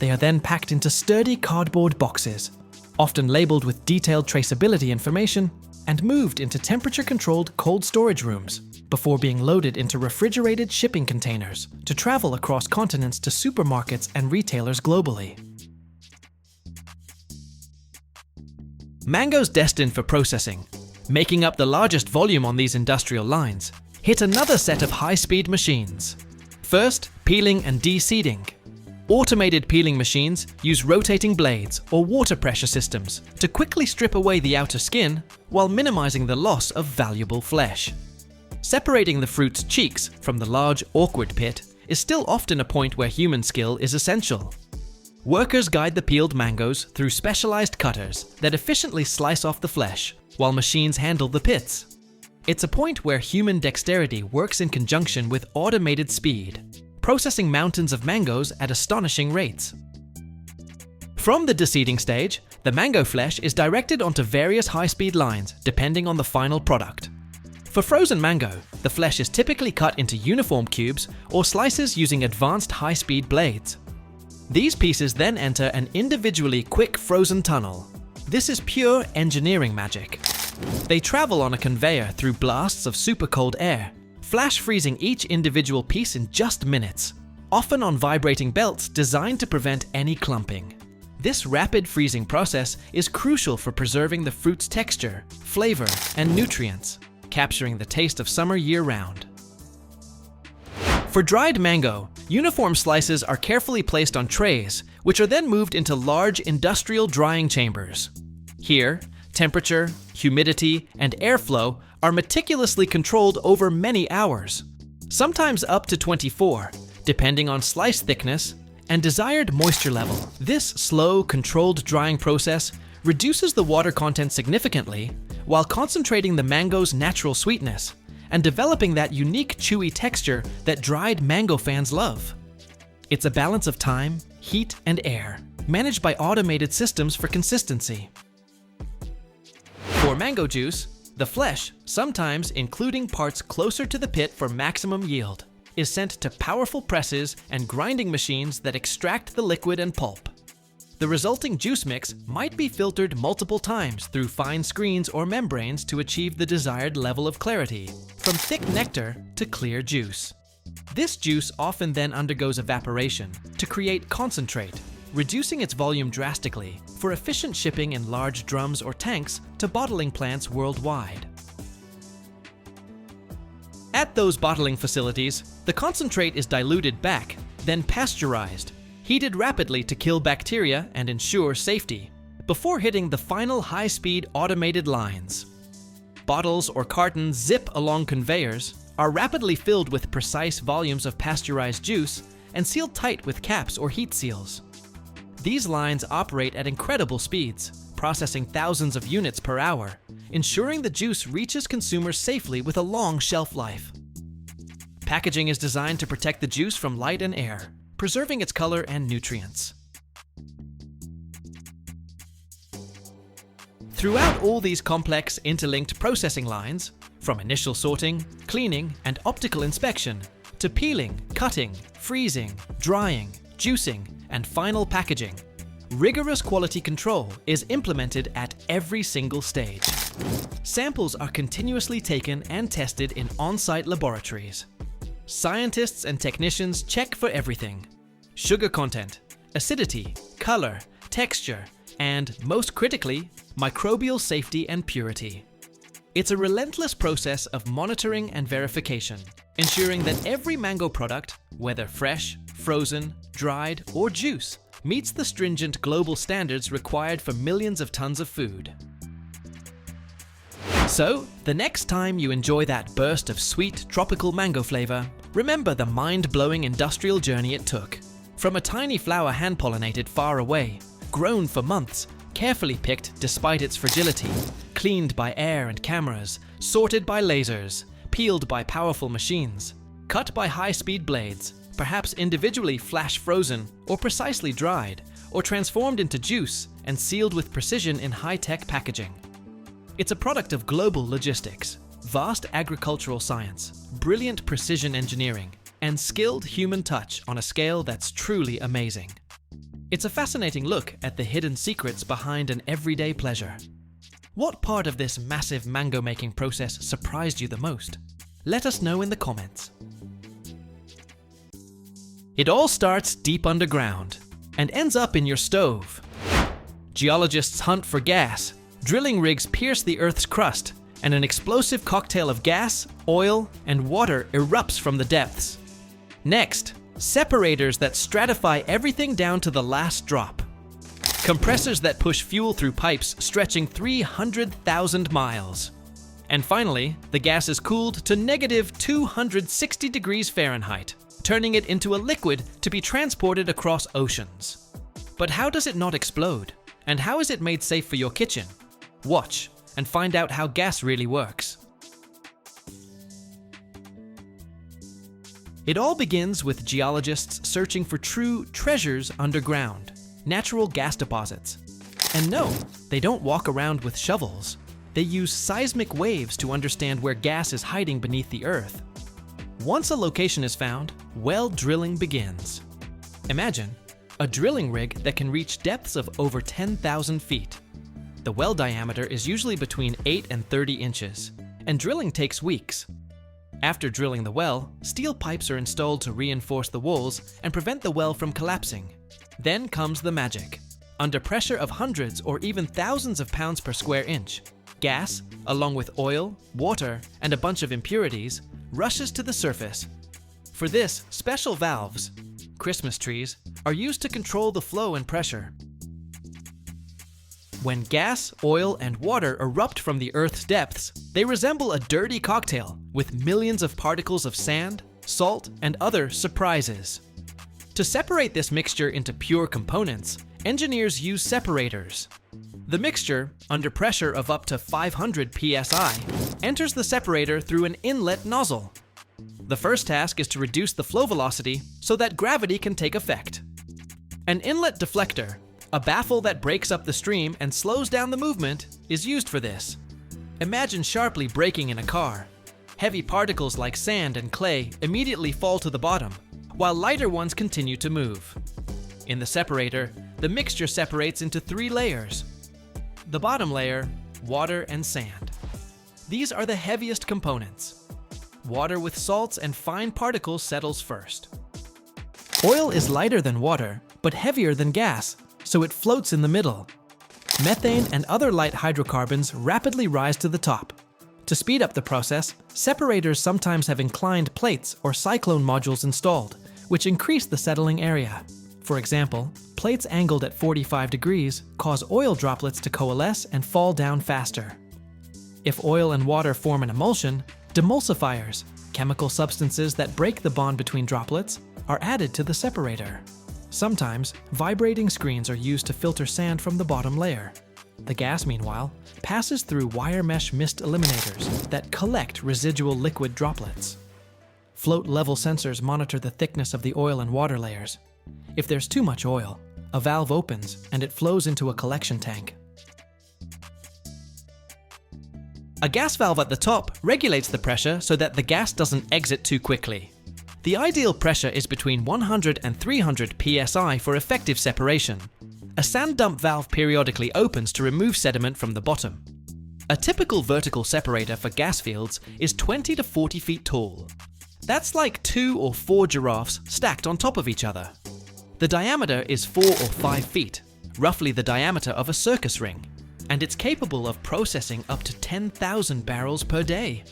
Speaker 1: They are then packed into sturdy cardboard boxes, often labeled with detailed traceability information, and moved into temperature-controlled cold storage rooms before being loaded into refrigerated shipping containers to travel across continents to supermarkets and retailers globally. Mangoes destined for processing, making up the largest volume on these industrial lines, hit another set of high-speed machines. First, peeling and de-seeding. Automated peeling machines use rotating blades or water pressure systems to quickly strip away the outer skin while minimizing the loss of valuable flesh. Separating the fruit's cheeks from the large, awkward pit is still often a point where human skill is essential. Workers guide the peeled mangoes through specialized cutters that efficiently slice off the flesh, while machines handle the pits. It's a point where human dexterity works in conjunction with automated speed, processing mountains of mangoes at astonishing rates. From the de-seeding stage, the mango flesh is directed onto various high-speed lines depending on the final product. For frozen mango, the flesh is typically cut into uniform cubes or slices using advanced high-speed blades. These pieces then enter an individually quick frozen tunnel. This is pure engineering magic. They travel on a conveyor through blasts of super cold air, flash freezing each individual piece in just minutes, often on vibrating belts designed to prevent any clumping. This rapid freezing process is crucial for preserving the fruit's texture, flavor, and nutrients, capturing the taste of summer year-round. For dried mango, uniform slices are carefully placed on trays, which are then moved into large industrial drying chambers. Here, temperature, humidity, and airflow are meticulously controlled over many hours, sometimes up to 24, depending on slice thickness and desired moisture level. This slow, controlled drying process reduces the water content significantly while concentrating the mango's natural sweetness and developing that unique chewy texture that dried mango fans love. It's a balance of time, heat, and air, managed by automated systems for consistency. For mango juice, the flesh, sometimes including parts closer to the pit for maximum yield, is sent to powerful presses and grinding machines that extract the liquid and pulp. The resulting juice mix might be filtered multiple times through fine screens or membranes to achieve the desired level of clarity, from thick nectar to clear juice. This juice often then undergoes evaporation to create concentrate, reducing its volume drastically for efficient shipping in large drums or tanks to bottling plants worldwide. At those bottling facilities, the concentrate is diluted back, then pasteurized, heated rapidly to kill bacteria and ensure safety, before hitting the final high-speed automated lines. Bottles or cartons zip along conveyors, are rapidly filled with precise volumes of pasteurized juice, and sealed tight with caps or heat seals. These lines operate at incredible speeds, processing thousands of units per hour, ensuring the juice reaches consumers safely with a long shelf life. Packaging is designed to protect the juice from light and air, preserving its color and nutrients. Throughout all these complex, interlinked processing lines, from initial sorting, cleaning, and optical inspection, to peeling, cutting, freezing, drying, juicing, and final packaging, rigorous quality control is implemented at every single stage. Samples are continuously taken and tested in on-site laboratories. Scientists and technicians check for everything: sugar content, acidity, color, texture, and, most critically, microbial safety and purity. It's a relentless process of monitoring and verification, ensuring that every mango product, whether fresh, frozen, dried, or juice, meets the stringent global standards required for millions of tons of food. So, the next time you enjoy that burst of sweet, tropical mango flavor, remember the mind-blowing industrial journey it took. From a tiny flower hand-pollinated far away, grown for months, carefully picked despite its fragility, cleaned by air and cameras, sorted by lasers, peeled by powerful machines, cut by high-speed blades, perhaps individually flash-frozen or precisely dried, or transformed into juice and sealed with precision in high-tech packaging. It's a product of global logistics, vast agricultural science, brilliant precision engineering, and skilled human touch on a scale that's truly amazing. It's a fascinating look at the hidden secrets behind an everyday pleasure. What part of this massive mango-making process surprised you the most? Let us know in the comments. It all starts deep underground and ends up in your stove. Geologists hunt for gas, drilling rigs pierce the Earth's crust, and an explosive cocktail of gas, oil, and water erupts from the depths. Next, separators that stratify everything down to the last drop. Compressors that push fuel through pipes stretching 300,000 miles. And finally, the gas is cooled to negative 260 degrees Fahrenheit, turning it into a liquid to be transported across oceans. But how does it not explode? And how is it made safe for your kitchen? Watch and find out how gas really works. It all begins with geologists searching for true treasures underground, natural gas deposits. And no, they don't walk around with shovels. They use seismic waves to understand where gas is hiding beneath the earth. Once a location is found, well drilling begins. Imagine a drilling rig that can reach depths of over 10,000 feet. The well diameter is usually between 8 and 30 inches, and drilling takes weeks. After drilling the well, steel pipes are installed to reinforce the walls and prevent the well from collapsing. Then comes the magic. Under pressure of hundreds or even thousands of pounds per square inch, gas, along with oil, water, and a bunch of impurities, rushes to the surface. For this, special valves, Christmas trees, are used to control the flow and pressure. When gas, oil, and water erupt from the Earth's depths, they resemble a dirty cocktail with millions of particles of sand, salt, and other surprises. To separate this mixture into pure components, engineers use separators. The mixture, under pressure of up to 500 psi, enters the separator through an inlet nozzle. The first task is to reduce the flow velocity so that gravity can take effect. An inlet deflector, a baffle that breaks up the stream and slows down the movement, is used for this. Imagine sharply braking in a car. Heavy particles like sand and clay immediately fall to the bottom, while lighter ones continue to move. In the separator, the mixture separates into 3 layers. The bottom layer, water and sand. These are the heaviest components. Water with salts and fine particles settles first. Oil is lighter than water, but heavier than gas, so it floats in the middle. Methane and other light hydrocarbons rapidly rise to the top. To speed up the process, separators sometimes have inclined plates or cyclone modules installed, which increase the settling area. For example, plates angled at 45 degrees cause oil droplets to coalesce and fall down faster. If oil and water form an emulsion, demulsifiers, chemical substances that break the bond between droplets, are added to the separator. Sometimes, vibrating screens are used to filter sand from the bottom layer. The gas, meanwhile, passes through wire mesh mist eliminators that collect residual liquid droplets. Float level sensors monitor the thickness of the oil and water layers. If there's too much oil, a valve opens and it flows into a collection tank. A gas valve at the top regulates the pressure so that the gas doesn't exit too quickly. The ideal pressure is between 100 and 300 psi for effective separation. A sand dump valve periodically opens to remove sediment from the bottom. A typical vertical separator for gas fields is 20 to 40 feet tall. That's like 2 or 4 giraffes stacked on top of each other. The diameter is 4 or 5 feet, roughly the diameter of a circus ring, and it's capable of processing up to 10,000 barrels per day.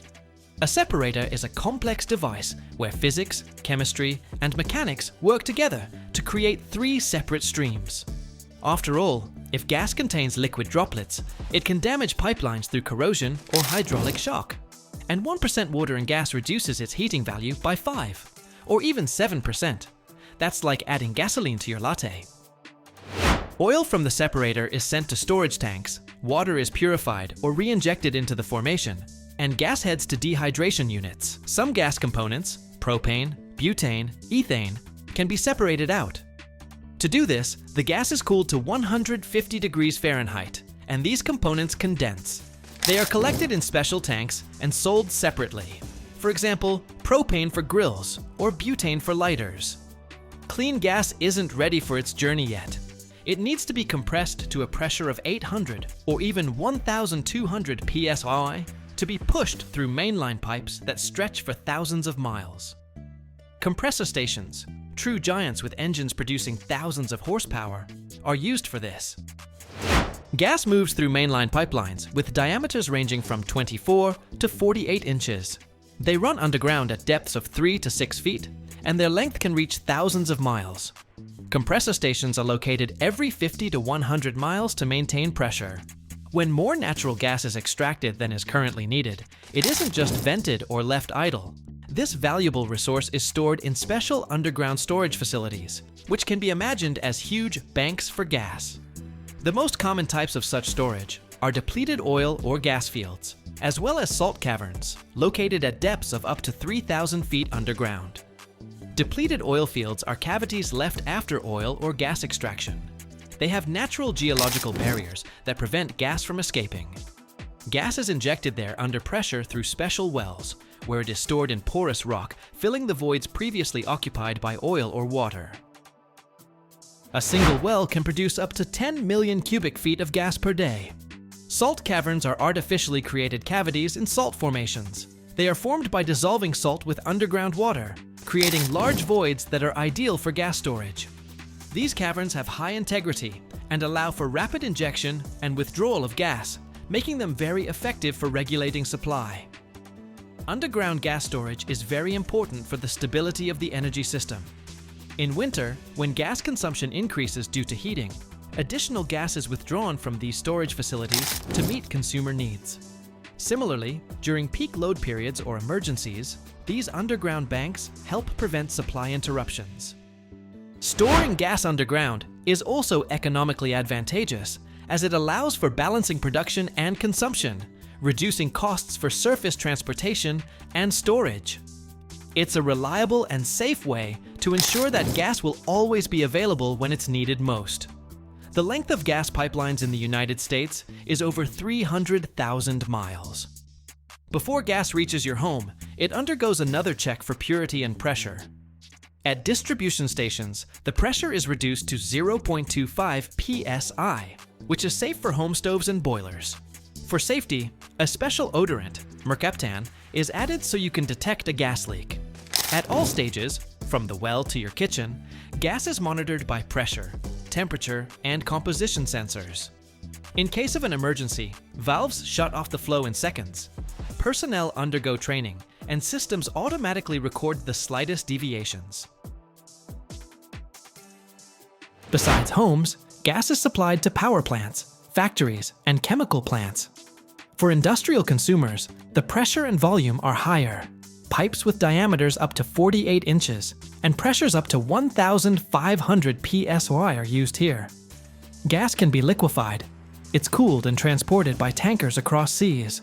Speaker 1: A separator is a complex device where physics, chemistry, and mechanics work together to create 3 separate streams. After all, if gas contains liquid droplets, it can damage pipelines through corrosion or hydraulic shock. And 1% water and gas reduces its heating value by 5, or even 7%. That's like adding gasoline to your latte. Oil from the separator is sent to storage tanks, water is purified or re-injected into the formation, and gas heads to dehydration units. Some gas components, propane, butane, ethane, can be separated out. To do this, the gas is cooled to 150 degrees Fahrenheit, and these components condense. They are collected in special tanks and sold separately. For example, propane for grills or butane for lighters. Clean gas isn't ready for its journey yet. It needs to be compressed to a pressure of 800 or even 1,200 psi to be pushed through mainline pipes that stretch for thousands of miles. Compressor stations, true giants with engines producing thousands of horsepower, are used for this. Gas moves through mainline pipelines with diameters ranging from 24 to 48 inches. They run underground at depths of 3 to 6 feet, and their length can reach thousands of miles. Compressor stations are located every 50 to 100 miles to maintain pressure. When more natural gas is extracted than is currently needed, it isn't just vented or left idle. This valuable resource is stored in special underground storage facilities, which can be imagined as huge banks for gas. The most common types of such storage are depleted oil or gas fields, as well as salt caverns, located at depths of up to 3,000 feet underground. Depleted oil fields are cavities left after oil or gas extraction. They have natural geological barriers that prevent gas from escaping. Gas is injected there under pressure through special wells, where it is stored in porous rock, filling the voids previously occupied by oil or water. A single well can produce up to 10 million cubic feet of gas per day. Salt caverns are artificially created cavities in salt formations. They are formed by dissolving salt with underground water, creating large voids that are ideal for gas storage. These caverns have high integrity and allow for rapid injection and withdrawal of gas, making them very effective for regulating supply. Underground gas storage is very important for the stability of the energy system. In winter, when gas consumption increases due to heating, additional gas is withdrawn from these storage facilities to meet consumer needs. Similarly, during peak load periods or emergencies, these underground banks help prevent supply interruptions. Storing gas underground is also economically advantageous, as it allows for balancing production and consumption, reducing costs for surface transportation and storage. It's a reliable and safe way to ensure that gas will always be available when it's needed most. The length of gas pipelines in the United States is over 300,000 miles. Before gas reaches your home, it undergoes another check for purity and pressure. At distribution stations, the pressure is reduced to 0.25 psi, which is safe for home stoves and boilers. For safety, a special odorant, mercaptan, is added so you can detect a gas leak. At all stages, from the well to your kitchen, gas is monitored by pressure, temperature, and composition sensors. In case of an emergency, valves shut off the flow in seconds. Personnel undergo training, and systems automatically record the slightest deviations. Besides homes, gas is supplied to power plants, factories, and chemical plants. For industrial consumers, the pressure and volume are higher. Pipes with diameters up to 48 inches and pressures up to 1,500 psi are used here. Gas can be liquefied. It's cooled and transported by tankers across seas.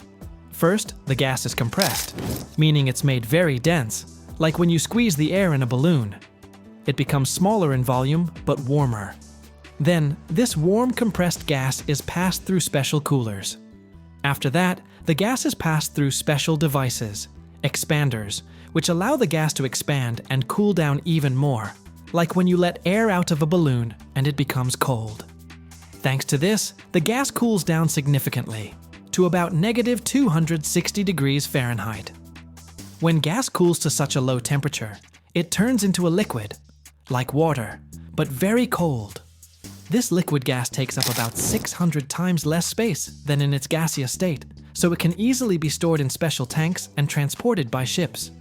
Speaker 1: First, the gas is compressed, meaning it's made very dense, like when you squeeze the air in a balloon. It becomes smaller in volume, but warmer. Then, this warm compressed gas is passed through special coolers. After that, the gas is passed through special devices, expanders, which allow the gas to expand and cool down even more, like when you let air out of a balloon and it becomes cold. Thanks to this, the gas cools down significantly, to about -260 degrees Fahrenheit. When gas cools to such a low temperature, it turns into a liquid, like water, but very cold. This liquid gas takes up about 600 times less space than in its gaseous state, so it can easily be stored in special tanks and transported by ships.